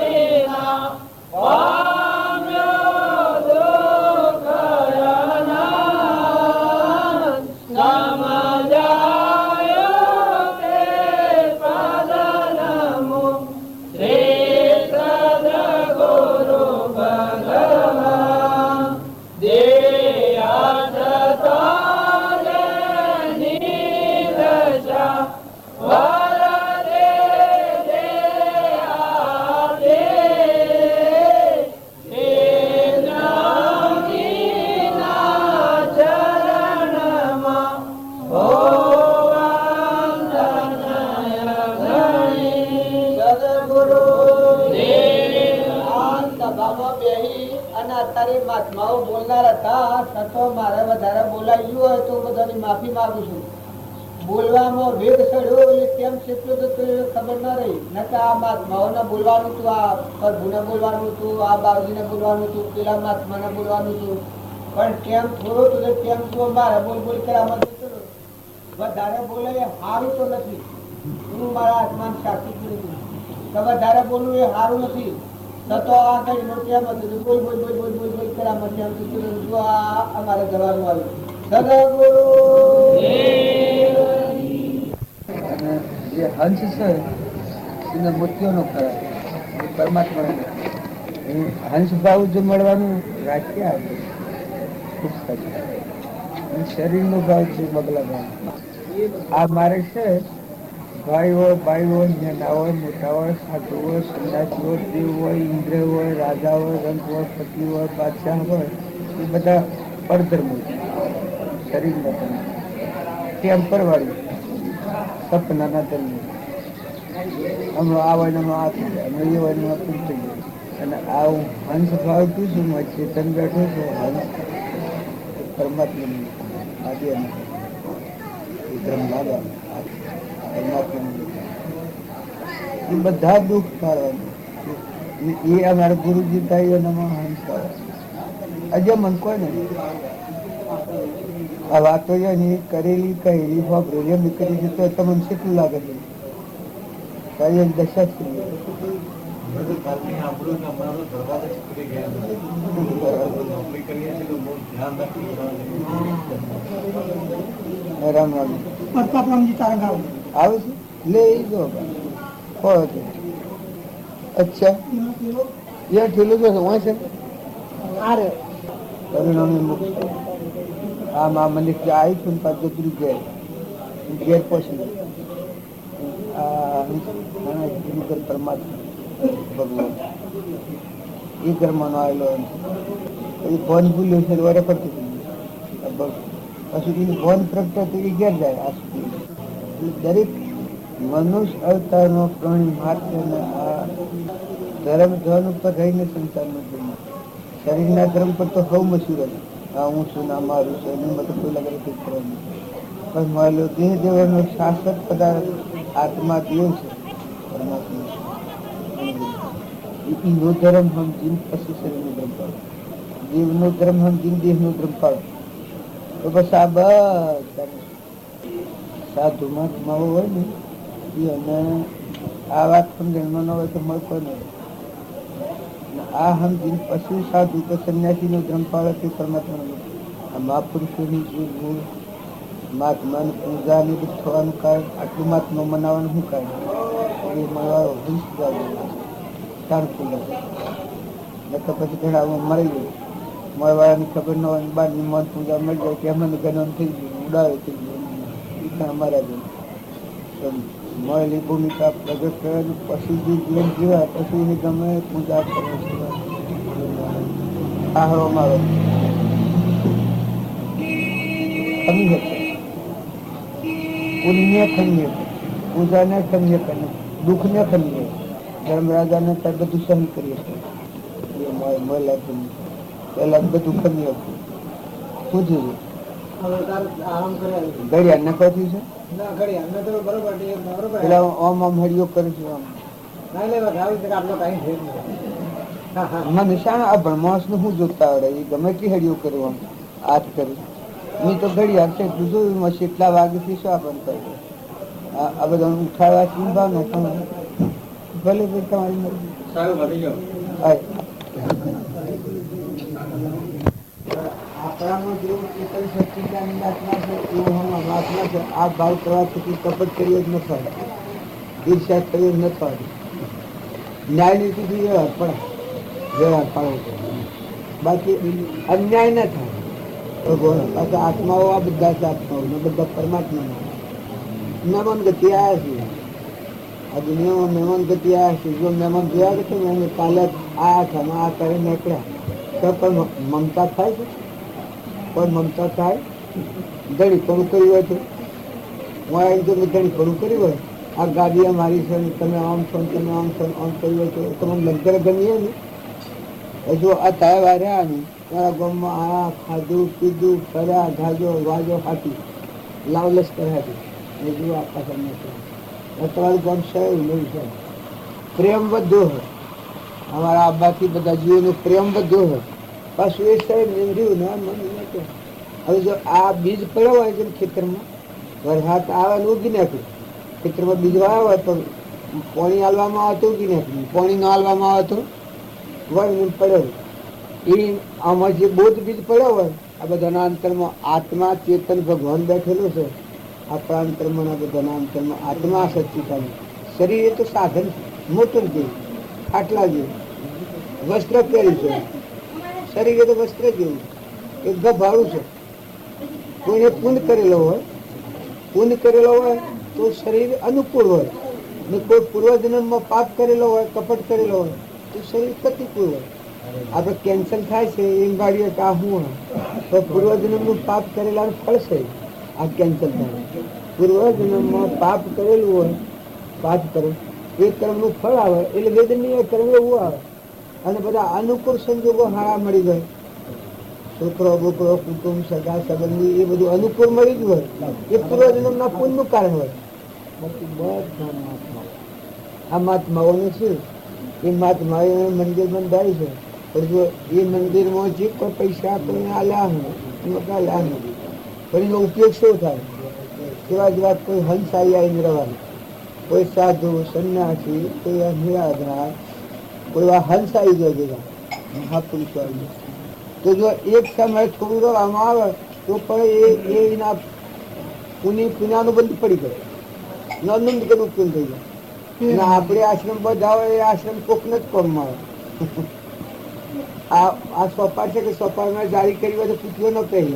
સભામાં બેહી અને અત્યારે મહાત્માઓ બોલનાર હતા છતાં મારે વધારે બોલાઈ ગયું હોય તો બધાની માફી માંગુ છું. બોલવામાં વેગ ચડ્યો એ કેમ શીખ્યો તો તે ખબર ના રહી. નકર આ મહાત્માઓને બોલવાનું હતું, આ પ્રભુને બોલવાનું હતું, આ બાવજીને બોલવાનું હતું, પેલા મહાત્માને બોલવાનું હતું. પણ કેમ થોડો તો કેમ તો મારે બોલ બોલ કરવામાં વધારે બોલે એ સારું તો નથી. હું મારા આત્માને સાચી કરું છું કે વધારે બોલવું એ સારું નથી. તો આગળ નો કેમ હતું બોલ બોલ બોલ બોલ બોલ બોલ કરવામાં કેમ થતું. જો આ અમારે જવાનું આવ્યું સદગુરુ. અને જે હંસ છે એને મોતીઓનો ખરા એ પરમાત્મા હંસ ભાવ જો મળવાનું રાખીએ આપણે ખૂબ સારું. શરીરનો ભાવ છે બગલા ભાવ. આ મારે છે ભાઈઓ ભાઈઓ નાના હોય મોટા હોય સાધુ હોય સંન્યાસી હોય દેવ હોય ઇન્દ્ર હોય રાજા હોય રંગ હોય પતિ હોય બાદશાહ હોય એ બધા પરધર્મો છે શરીરના ધર્મ. ટેમ્પરવાળી સપનાના ધર્મ. હમણાં આ હોય ને હમણાં આ થઈ જાય, હમણાં એ હોય ને પૂરું થઈ જાય. અને આ હું હંસ ભાવતું છું ચેતન બેઠો છું. હંસ પરમાત્માનું આદિ એ બ્રહ્માદા પરમાત્માનું એ બધા દુઃખ કાઢવાનું. એ અમારા ગુરુજી થાય એનામાં હંસ આવે અજે મન કોઈ નહીં. આ વાતો એની કરેલી કહેલી વાપરેલી એમ કરી છે તો તમને કેટલું લાગે છે કઈ એક દશા છે. રામ રામ આવે છે લે જો અચ્છા યાર ઠેલો જો વहाँ છે પરિણામે મુક્ત. આમ આ મને આવી છું પાછ જતું ઘેર પહોંચી ગુરુકર પરમાત્મા ભગવાન એ ઘરમાંનો આવેલો એ ફોન ભૂલ્યો છે વરે પડતું પછી એનું ફોન પ્રગટ હતું એ ઘેર જાય આ સુધી. દરેક મનુષ્ય અવતારનો પ્રાણી માત્ર આ ધર્મ ધન ઉપર રહીને સંસારનો જન્મ. શરીરના ધર્મ પર તો સૌ મશહૂર હતું. હા હું છું ના મારું છું એની મતલબ કોઈ લગાડે કંઈક કરવાનું. પણ મારેલો દેહ દેવાનો શાશ્વત પદાર્થ આત્મા દેવ છે પરમાત્મા. નો ધર્મ સમજીને પછી શરીરનો ધર્મ પાડો. દેવનો ધર્મ સમજીને દેહનો ધર્મ પાડો. તો બસ આ બધા સાધુ મહાત્માઓ હોય ને એને આ વાત સમજણમાં ન હોય તો મળતો નહીં. આ સમજીને પછી સાધુ તો સંન્યાસીનો ધર્મ પાડે તે પરમાત્માનો. આ મહાપુરુષોની જે ગુણ મહાત્માની પૂજા ને બધું થવાનું કારણ આટલું મહાત્મા મનાવવાનું શું કારણ એ મળવા હંસ શાંતિ લાગે. નકર પછી ઘણા મરી ગયું મળવાળાની ખબર ન હોય બહારની મન પૂજા મળી જાય કે અમને ગણન થઈ ગયું ઉડાવે થઈ ગયું અમારા ગયું મળેલી ભૂમિકા પ્રગટ કરે પછી જે જીવન જીવાય પછી એની ગમે પૂજા કરે આહરો મારો ખમી શકે પુણ્ય ખમીએ પૂજાને ખમીએ કરે દુઃખને ખમીએ ધર્મરાજાને ત્યારે બધું સહન કરીએ પેલા બધું ખમીએ પૂછ્યું ઘડિયાળ નખાતી છે પેલા ઓમ આમ હરિયો કરે છે આમ મને શાણા આ બ્રહ્માંસ નું શું જોતા આવડે એ ગમે તે હરિયો કર્યો આમ હાથ કરી મેં તો ઘડિયાળ છે એટલું જોયું પછી એટલા વાગેથી શું આપણને કહે આ બધા ઉઠાડવા ભાવ ને ભલે ભાઈ તમારી આપણામાં જેવું ચેતન સચ્ચિદાનંદ આત્મા છે એવું આત્મા છે. આ ભાવ કરવા થકી કપટ કરીએ જ ન થાય, ઈર્ષા કરીએ જ ન થાય, ન્યાય નીતિથી વ્યવહાર પડે વ્યવહાર પાડવો બાકી અન્યાય ન થાય. ભગવાન પાછા આત્માઓ આ બધા જ આત્માઓ ને બધા પરમાત્મા મહેમાન ગતિ આવ્યા છે. આ દુનિયામાં મહેમાન ગતિ આવ્યા છે. જો મહેમાન જોયા છે ને કાલે આ છે આ કરી નીકળ્યા તો પણ મમતા થાય છે. પણ મમતા થાય ધણી ઘણું કર્યું હોય તો હું આવી જો મેં ધણી ઘણું કર્યું હોય આ ગાડી મારી છે તમે આમ છો તમે આમ છો આમ કર્યું હોય તો તમને લંગર ગમીએ ને હજુ આ તહેવાર રહ્યા ને તારા ગામમાં આ ખાધું પીધું ફર્યા ગાજો વાજો હાથી લાવલસ કર્યા છે હજુ આ પાછળ નથી તમારું ગામ છે એવું નહીં છે પ્રેમ વધ્યો હોય અમારા આબાથી બધા જીવોનો પ્રેમ વધ્યો હોય પાછું એ સાહેબ એમ રહ્યું ના મને કે હવે જો આ બીજ પડ્યો હોય છે ખેતરમાં વરસાદ આવે ને ઉગી નાખ્યું ખેતરમાં બીજ વાવ્યા હોય તો પાણી હાલવામાં આવે તો ઉગી નાખ્યું પાણી ન હાલવામાં આવે તો વળીને પડ્યો એ આમાં જે બોધ બીજ પડ્યો હોય આ બધાના અંતરમાં આત્મા ચેતન ભગવાન બેઠેલું છે આપણા અંતરમાં આ બધાના અંતરમાં આત્મા સચ્ચિદાનંદ શરીર એ તો સાધન મોટર જેવું આટલા જેવું વસ્ત્ર પહેર્યું છે શરીર એ તો વસ્ત્ર જેવું એક ગભાડું છે કોઈને પુણ્ય કરેલો હોય તો શરીર અનુકૂળ હોય ને કોઈ પૂર્વજન્મમાં પાપ કરેલો હોય કપટ કરેલો હોય તો શરીર પ્રતિકૂળ હોય આપણે કેન્સર થાય છે એમ ગાડીએ કે આ હું તો પૂર્વજન્મનું પાપ કરેલાનું ફળ છે આ કેન્સર થાય પૂર્વજન્મમાં પાપ કરેલું હોય પાપ કરે એ કર્મનું ફળ આવે એટલે વેદનીય કર્મ એવું આવે અને બધા અનુકૂળ સંજોગો હારા મળી જાય છોકરો બોકરો કુટુંબ સગા સંબંધી એ બધું અનુકૂળ મળી જ હોય એ પૂર્વજન્મના પુણ્યનું કારણ હોય બાકી બધા આ મહાત્માઓનું શું એ મહાત્માઓ મંદિર બંધાય છે પણ જો એ મંદિરમાં જે કોઈ પૈસા કોઈને આલ્યા હોય પણ એનો ઉપયોગ શું થાય જેવા જેવા કોઈ હંસાઈ આવીને રહેવાનું કોઈ સાધુ સંન્યાસી કોઈ નિરાધાર કોઈ હંસાઈ જાય ભેગા મહાપુરુષો આવી તો જો એક સમય થોડું રહેવામાં આવે તો પણ એના પુનાનું બંધ પડી ગયું નંદ કે ઉપયોગ થઈ જાય આપણે આશ્રમ બધા હોય એ આશ્રમ કોકને જ કોમમાં આવે આ સોપાર છે કે સોપારમાં જારી કરી હોય તો પૂછવો ન કહી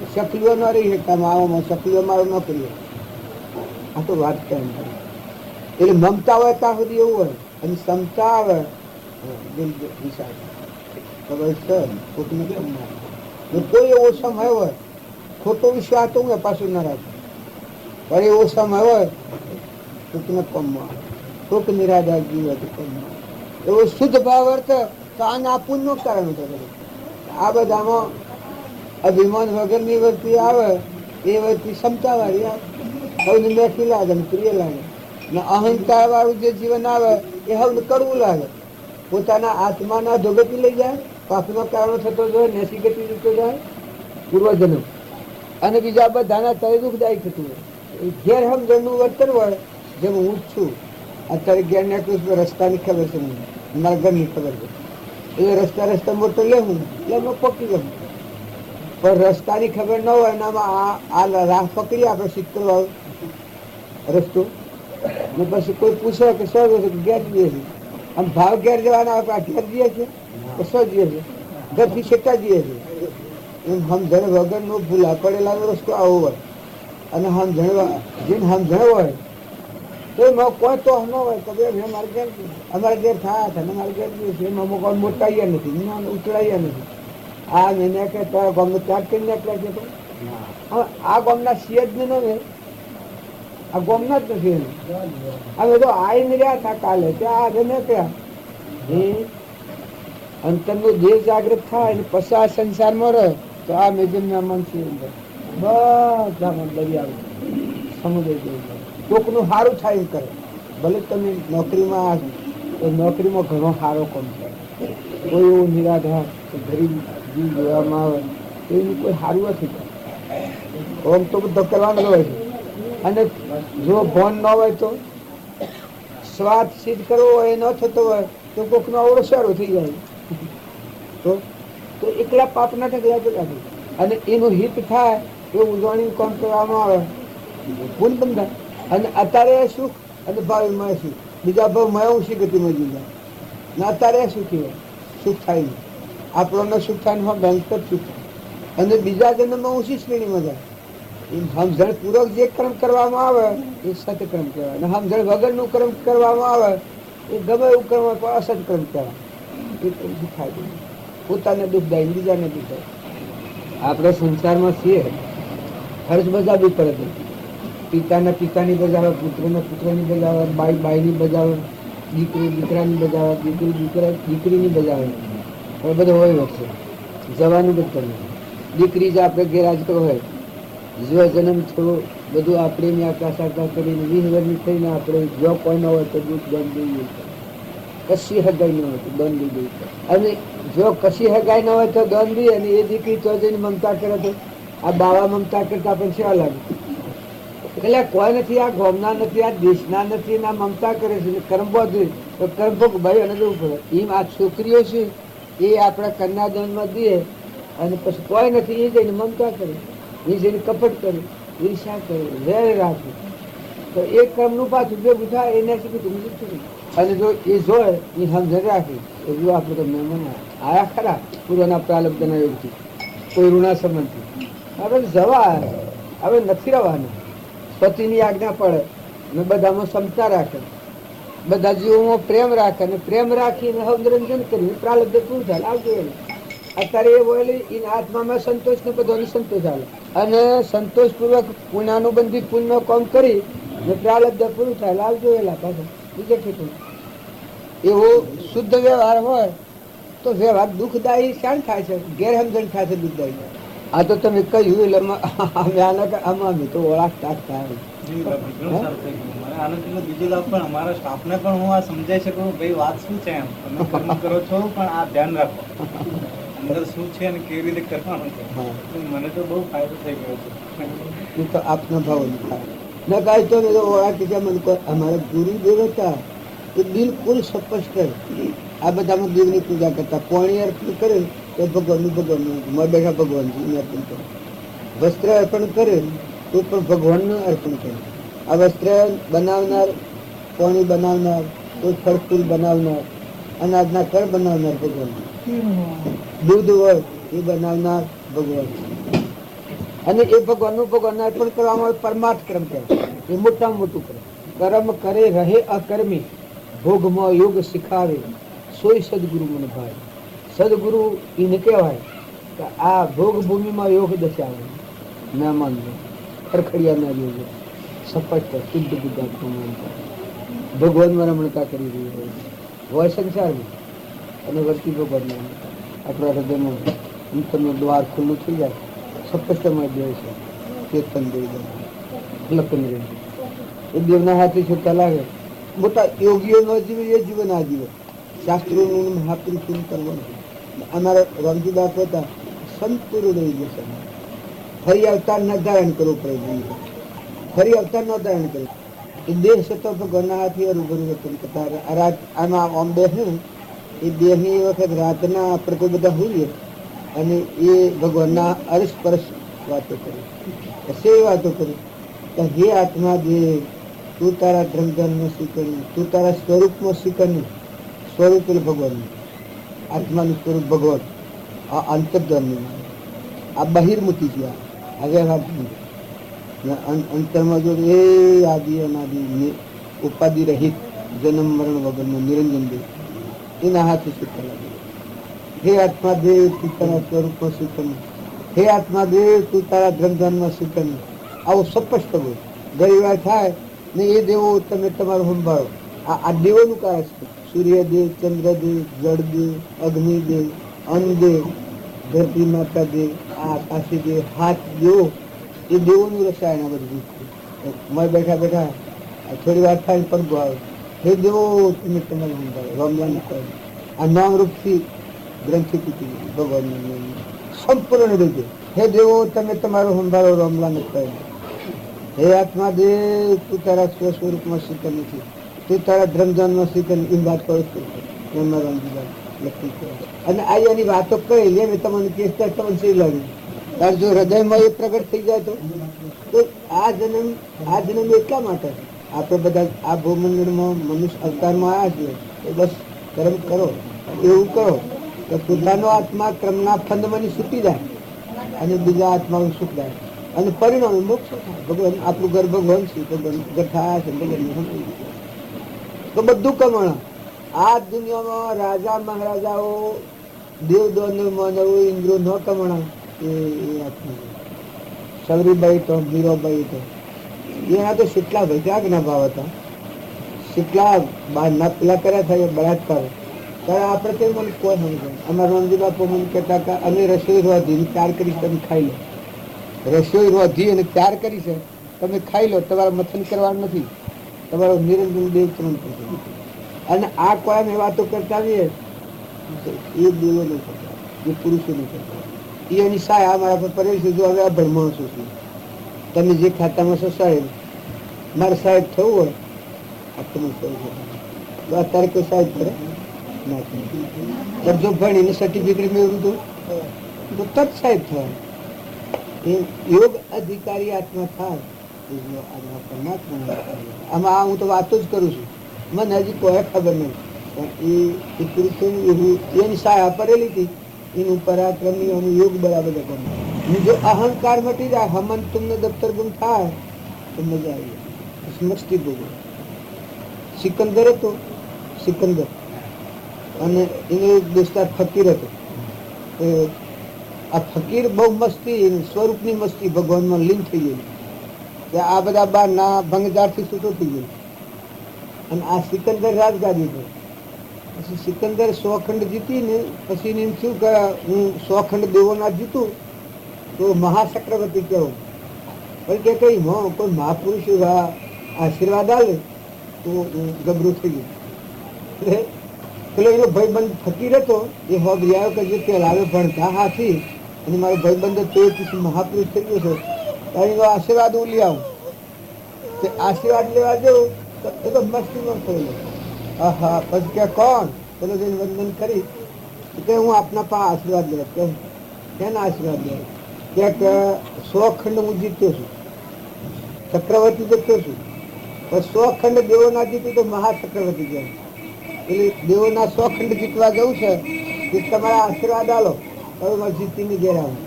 શકલીઓ ન રહી શકતા આવવામાં શકલીઓ મારો ન કરીએ આ તો વાત કેમ એટલે મમતા હોય ત્યાં સુધી એવું હોય અને ક્ષમતા આવે દિલ વિશાળ ખબર છે કોકને કોમમાં કોઈ એવો સમય હોય ખોટો વિશ્વાસ તો હું પાછું ન રાખું પણ એવો સમય હોય કોકને કોમમાં કોક નિરાધાર જીવ કોમમાં એવો શુદ્ધ ભાવ વર્ત તો આને પુણ્યનું કારણ થશે આ બધામાં અભિમાન વગરની વર્તી આવે એ વર્તી ક્ષમતા વાળી આવે સૌને મેઠી લાગે ને પ્રિય લાગે ને અહંકાર વાળું જે જીવન આવે એ હવે કરવું લાગે પોતાના આત્માના ધોગતિ લઈ જાય પાપનો કારણો થતો જાય નેસી ગતિ જતો જાય પૂર્વજન્મ અને બીજા બધાના તરે દુઃખદાયી થતું હોય ઘેર સમજણનું વર્તન હોય જેમ હું જ છું અત્યારે ઘેર નીકળું રસ્તાની ખબર છે મને મારા ઘરની ખબર છે એટલે રસ્તા મોટો લેવું એટલે અમે પકડી લઉં પણ રસ્તાની ખબર ન હોય એનામાં આ રાહ પકડી આપણે શીખતો રસ્તો ને પછી કોઈ પૂછે કે શું ઘેર જઈએ છીએ આમ ભાવ ઘેર જવાના હોય આ ઘેર જઈએ છીએ કે શું જઈએ છીએ ઘરથી છેટા જઈએ છીએ એમ સમજણ વગરનો ભૂલા પડેલાનો રસ્તો આવો હોય અને સમજણ જેને સમજણ હોય તો એમાં કોઈ તો ન હોય કે ભાઈ મેં મારે ઘેર અમારે ઘેર થયા હતા ને મારે ઘેર જઈએ છીએ એમાં અમુક મોટાયા નથી ઉતરાયા નથી આ મેને કે તારા ગામનો ત્યાગ કરી નાખ્યા છે આ ગામના સિંહ જ ન આ ગામના જ નથી એને અમે તો આવીને રહ્યા હતા કાલે ત્યાં આજે નીકળ્યા એ અંતરનો દેહ જાગૃત થાય ને પછી આ સંસારમાં રહે તો આ મેજરના મન છે બધા મન દરિયા સમુદ્ર કોકનું સારું થાય કરે ભલે તમે નોકરીમાં તો નોકરીમાં ઘણો સારો કામ થાય કોઈ એવું નિરાધાર ગરીબ જીવ જોવામાં આવે તો એનું કોઈ સારું નથી કરે આમ તો બધો કરવાનું હોય છે અને જો ભણ ન હોય તો સ્વાર્થ સિદ્ધ કરવો હોય ન થતો હોય તો કોકનો અવળો સારો થઈ જાય તો એકલા પાપના ઢગલા ભેગા થાય અને એનું હિત થાય એવું ઉજવણી કામ કરવામાં આવે પૂન બંધાય અને અત્યારે સુખ અને ભાવિમાં સુખ બીજા ભાવમાં ઊંચી ગતિમાં જીવે ને અત્યારે સુખી હોય સુખ થાય નહીં આપણને સુખ થાય ને ભયંકર સુખ થાય અને બીજા જન્મમાં ઊંચી શ્રેણીમાં જાય એમ સમજણ પૂર્વક જે કર્મ કરવામાં આવે એ સત્કર્મ કહેવાય અને સમજણ વગરનું કર્મ કરવામાં આવે એ ગમે એવું કર્મ પણ અસત્કર્મ કહેવાય એ કર્મ થાય નહીં પોતાને દુઃખદાય બીજાને દુઃખદાય આપણે સંસારમાં છીએ ફરજ બજાવવી પડે છે પિતાની બજાવે પુત્રના પુત્રની બજાવે બાઈની બજાવે દીકરી દીકરાની બજાવે દીકરીની બજાવે હવે બધું હોય વચ્ચે જવાનું બધું દીકરી જ આપણે ગેરહાજ તો હોય જો જન્મ થયો બધું આપણે આકાશ કરીને 20 વર્ષની થઈને આપણે જો કોઈ ન હોય તો દૂધ દંડ દઈએ કશી હગાઈ ન હોય તો દંડ દઈ દઈએ અને જો કશી હગાઈ ન હોય તો દંડ દઈએ અને એ દીકરી તો જઈને મમતા કરે તો આ બાવા મમતા કરતા પણ સેવા લાગે એટલે કોઈ નથી આ ગોમના નથી આ દેશના નથી ના મમતા કરે છે કર્મભોગ તો કર્મભોગ ભાઈ અને જવું પડે એમ આ છોકરીઓ છે એ આપણા કન્યાદાનમાં દઈએ અને પછી કોઈ નથી એ જઈને મમતા કરે એ જઈને કપટ કરે ઈર્ષા કરે વેર રાખે તો એ કર્મનું પાછું ભેગું થાય એને શીખી અને જો એ જોય એ સમજણ રાખી તો જો આપણે તો મહેમાન આયા ખરા પૂર્વના પ્રાલબ્ધના યોગથી કોઈ ઋણા સંબંધથી હવે જવા હવે નથી રહેવાના પતિની આજ્ઞા પડે ને બધામાં ક્ષમતા રાખે બધા જીવોમાં પ્રેમ રાખે અને પ્રેમ રાખીને હવનરંજન કરી પ્રાલબ્ધ પૂરું થાય આવજો એને અત્યારે એ બોલી એને આત્મામાં સંતોષ ને બધોને સંતોષ આવે અને સંતોષપૂર્વક પુણ્યાનુબંધિત પુણ્ય કામ કરી ને પ્રાલબ્ધ પૂરું થાય લાવજો એલા પાછા બીજે ઠીક એવો શુદ્ધ વ્યવહાર હોય તો વ્યવહાર દુઃખદાયી શાણ થાય છે ગેરસમજણ થાય છે દુઃખદાયી આ તો તમે કહ્યું એટલે અમે તો ઓળખતા થાય બીજું લાભ પણ અમારા સ્ટાફને પણ હું આ સમજાઈ શકું ભાઈ વાત શું છે એમ તમે કર્મ કરો છો પણ આ ધ્યાન રાખો અંદર શું છે અને કેવી રીતે કરવાનું છે મને તો બહુ ફાયદો થઈ ગયો છે તો આપના ભાવ ન કાંઈ તો મેં તો ઓળખી છે મને અમારા ગુરુદેવ હતા એ બિલકુલ સ્પષ્ટ આ બધામાં દેવની પૂજા કરતા પોણી અર્પણ કરે તો ભગવાનનું બેઠા ભગવાનજી અર્પણ કરે વસ્ત્ર અર્પણ કરે તો પણ ભગવાનનું અર્પણ કરે આ વસ્ત્ર બનાવનાર પોણી બનાવનાર કોઈ ફળ ફૂલ બનાવનાર અનાજના કળ બનાવનાર ભગવાન દૂધ હોય એ બનાવનાર ભગવાન અને એ ભગવાનનું અર્પણ કરવામાં પરમાર્થ કર્મ કરે એ મોટામાં મોટું કરે કર્મ કરે રહે અકર્મી ભોગમાં યોગ શીખાવે સોય સદગુરુ મને ભાઈ સદગુરુ એને કહેવાય કે આ ભોગ ભૂમિમાં યોગ દશાવે મહેમાન ખરખડિયાના યોગ સપષ્ટ શુદ્ધ બુદ્ધાત્મા ભગવાનમાં રમણતા કરી રહી હોય સંસારમાં અને વર્તી ભગવાનમાં આપણા હૃદયમાં અંતરનું દ્વાર ખુલ્લું થઈ જાય સપષ્ટમાં દેવ છે ચેતન દઈ જાય લખન રહે એ દેવના હાથે છૂટા લાગે મોટા યોગીઓ ન જીવે એ જીવન આ જીવે શાસ્ત્રોનું મહાપુરુષોનું કરવાનું અમારા રામજી બાપ હતા સંતપુરું રહી જશે ફરી અવતાર ન ધારણ કરવો પડે ફરી અવતાર ન ધારણ કરવો એ દેહ સતો ભગવાનના હાથે રૂબરૂ રચન કરતા આમાં આમ દેહ એ દેહની એ વખત રાતના આપણે કોઈ બધા હોઈએ અને એ ભગવાનના અરસ પરસ વાતો કરી હશે વાતો કરી તો હે આત્મા દેહ તું તારા ધર્મધર્મમાં સ્વીકાર્યું તું તારા સ્વરૂપમાં સ્વીકાર્યું સ્વરૂપ એટલે ભગવાનનું આત્માનું સ્વરૂપ ભગવાન આ અંતર્ધ્યાનનું આ બહિર્મુખી છે આ વ્યવહાર અંતરમાં જો એ આદિ અનાદિ ઉપાધિ રહિત જન્મ મરણ વગરનો નિરંજન દેવ એના હાથે સ્વીકાર લાગે હે આત્મા દેવ તું તારા સ્વરૂપમાં સ્વીકાર્યું હે આત્મા દેવ તું તારા ધર્મધ્યાનમાં સ્વીકાર્યું આવો સ્પષ્ટ બોલ ઘણી વાર થાય ને એ દેવો તમે તમારું સંભાળો આ દેવોનું કારણ છે સૂર્યદેવ ચંદ્રદેવ જળદેવ અગ્નિદેવ અન્નદેવ ધરતી માતા દેવ આ આકાશી દેવ હાથ દેવો એ દેવોનું રસાયણ આ બધું મેં બેઠા બેઠા થોડી વાર થાય પરગો આવે હે દેવો તમે તમારું સંભાળો રમજાન આ નામ રૂપથી ગ્રંથિ તૂટી ભગવાનનું સંપૂર્ણ રીતે હે દેવો તમે તમારું સંભાળો રમલાન કહે હે આત્મા દેવ તું તારા સ્વસ્વરૂપમાં સ્વીકાર નથી તું તારા ધર્મધ્યાનમાં સ્વીકાર એમ વાત કરો છો લખી અને આ એની વાતો કહી મેં તમને કેસતા તમને સહી લાગ્યું તાર જો હૃદયમાં એ પ્રગટ થઈ જાય તો આ જન્મ એટલા માટે આપણે બધા આ ભૂમંડળમાં મનુષ્ય અવતારમાં આવ્યા છીએ તો બસ કર્મ કરો એવું કરો તો પોતાનો આત્મા કર્મના ફંદમાંથી છૂટી જાય અને બીજા આત્માનું સુખ થાય અને પરિણામે મોક્ષ થાય ભગવાન આપણું ઘર ભગવાન છે ઘર થાય છે તો બધું કમણ આ દુનિયામાં રાજા મહારાજાઓ દેવદોનો માનવો ઇન્દ્રો ન કમણા એ આત્મા સવરીબાઈ તો મીરાબાઈ તો એના તો કેટલા વૈરાગના ભાવ હતા કેટલા બહારના પેલા કર્યા થાય બળાત્કાર ત્યારે આપણે કેમ મને કોઈ સમજે. અમારા રામજી બાપુ મને કહેતા કે અમે રસોઈ રોધી ત્યાર કરી તમે ખાઈ લો. રસોઈ રોધી અને ત્યાર કરી છે તમે ખાઈ લો, તમારે મથન કરવાનું નથી, તમારો નિરંજન દેવ ત્રણ થશે. અને આ કોઈ અમે વાતો કરતા આવીએ એ દેવો નહીં કરતા, એ પુરુષો નહીં કરતા. એ એની સહાય અમારા પર પરેશ જો હવે આ ભણમાણસો છું, તમે જે ખાતામાં છો સાહેબ, મારે સાહેબ થવું હોય આ તમે તો અત્યારે કોઈ સાહેબ કરે ના કરે. જો ભણીને સર્ટિફિકેટ મેળવું તો તરત સાહેબ થાય. એ યોગ અધિકારી આત્મા થાય. આમાં હું તો વાતો જ કરું છું, મને હજી કોઈ ખબર નહીં. પણ એ પુરુષોની એવું એની સહાય પડેલી હતી, એનું પરાક્રમી એનું યોગ બરાબર કર્યું. જો અહંકાર મટી જાય, હમન તમને દફતર ગુમ થાય તો મજા આવી જાય. મસ્તી બોલો. સિકંદર હતો, સિકંદર, અને એનો એક દોસ્તાર ફકીર હતો. આ ફકીર બહુ મસ્તી, સ્વરૂપની મસ્તી ભગવાનમાં લીન થઈ ગયેલી. આ બધા બાર ના ભંગજારથી છૂટો થઈ ગયો. અને આ સિકંદર રાજગાદી હતો. પછી સિકંદર 100 ખંડ જીતી ને પછી એમ થયું કે હું 100 ખંડ દેવોના જીતું તો મહાચક્રવર્તી કહેવું. પણ કે કઈ કોઈ મહાપુરુષ આશીર્વાદ આવે તો ગભરું થઈ ગયું. પેલો એનો ભાઈબંધ ફકીર હતો, એ હોબરી આવ્યો કે જે પેલા આવે ભણતા હાથી અને મારો ભાઈબંધ તો પછી મહાપુરુષ થઈ ગયો છે, એનો આશીર્વાદ હું લઈ આવું. આશીર્વાદ લેવા જવું એ તો મસ્તીમાં થયેલો. હા પછી કે કોણ? પેલો જઈને વંદન કરી કે હું આપના પા આશીર્વાદ લેવા. કેમ કેના આશીર્વાદ લેવા? કે 100 ખંડ હું જીત્યો છું, ચક્રવર્તી જીત્યો છું. પણ 100 ખંડ દેવો ના જીત્યું તો મહાચક્રવર્તી કહેવાય. એટલે દેવોના 100 ખંડ જીતવા જવું છે કે તમારા આશીર્વાદ આલો હવે મારે જીતીને ઘેર આવું.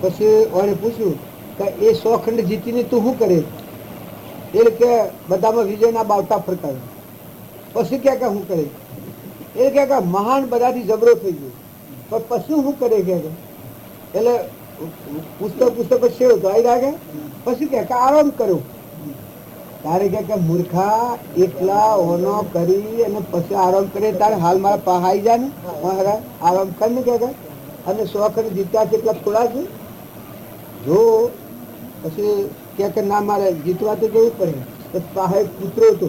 પછી ઓને પૂછ્યું કે એ 100 ખંડ જીતીને તું શું કરે? એટલે કે બધામાં વિજયના બાવટા ફરકાવે. પછી કે શું કરે? એ કે મહાન બધાથી જબરો થઈ ગયો. પણ પછી શું કરે કે એટલે પૂછતો પછી એવું તો આવી લાગે. પછી કે આરામ કર્યો. તારે કે મૂર્ખા એકલા ઓનો કરી અને પછી આરામ કરે તારે હાલ મારા પહાઈ જાય ને આરામ કર ને કે અને 100 ખંડ જીત્યા કેટલા થોડા છે જો. પછી કે ના મારે જીતવા તો જવું પડે. પહાડ કૂતરો હતો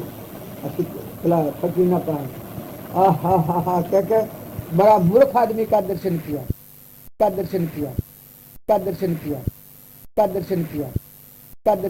પેલા ફકીરના પહાડ. હા હા હા કે બड़ा मूर्ख आदमी का दर्शन किया, का दर्शन किया, का दर्शन किया, का दर्शन किया, का दर्शन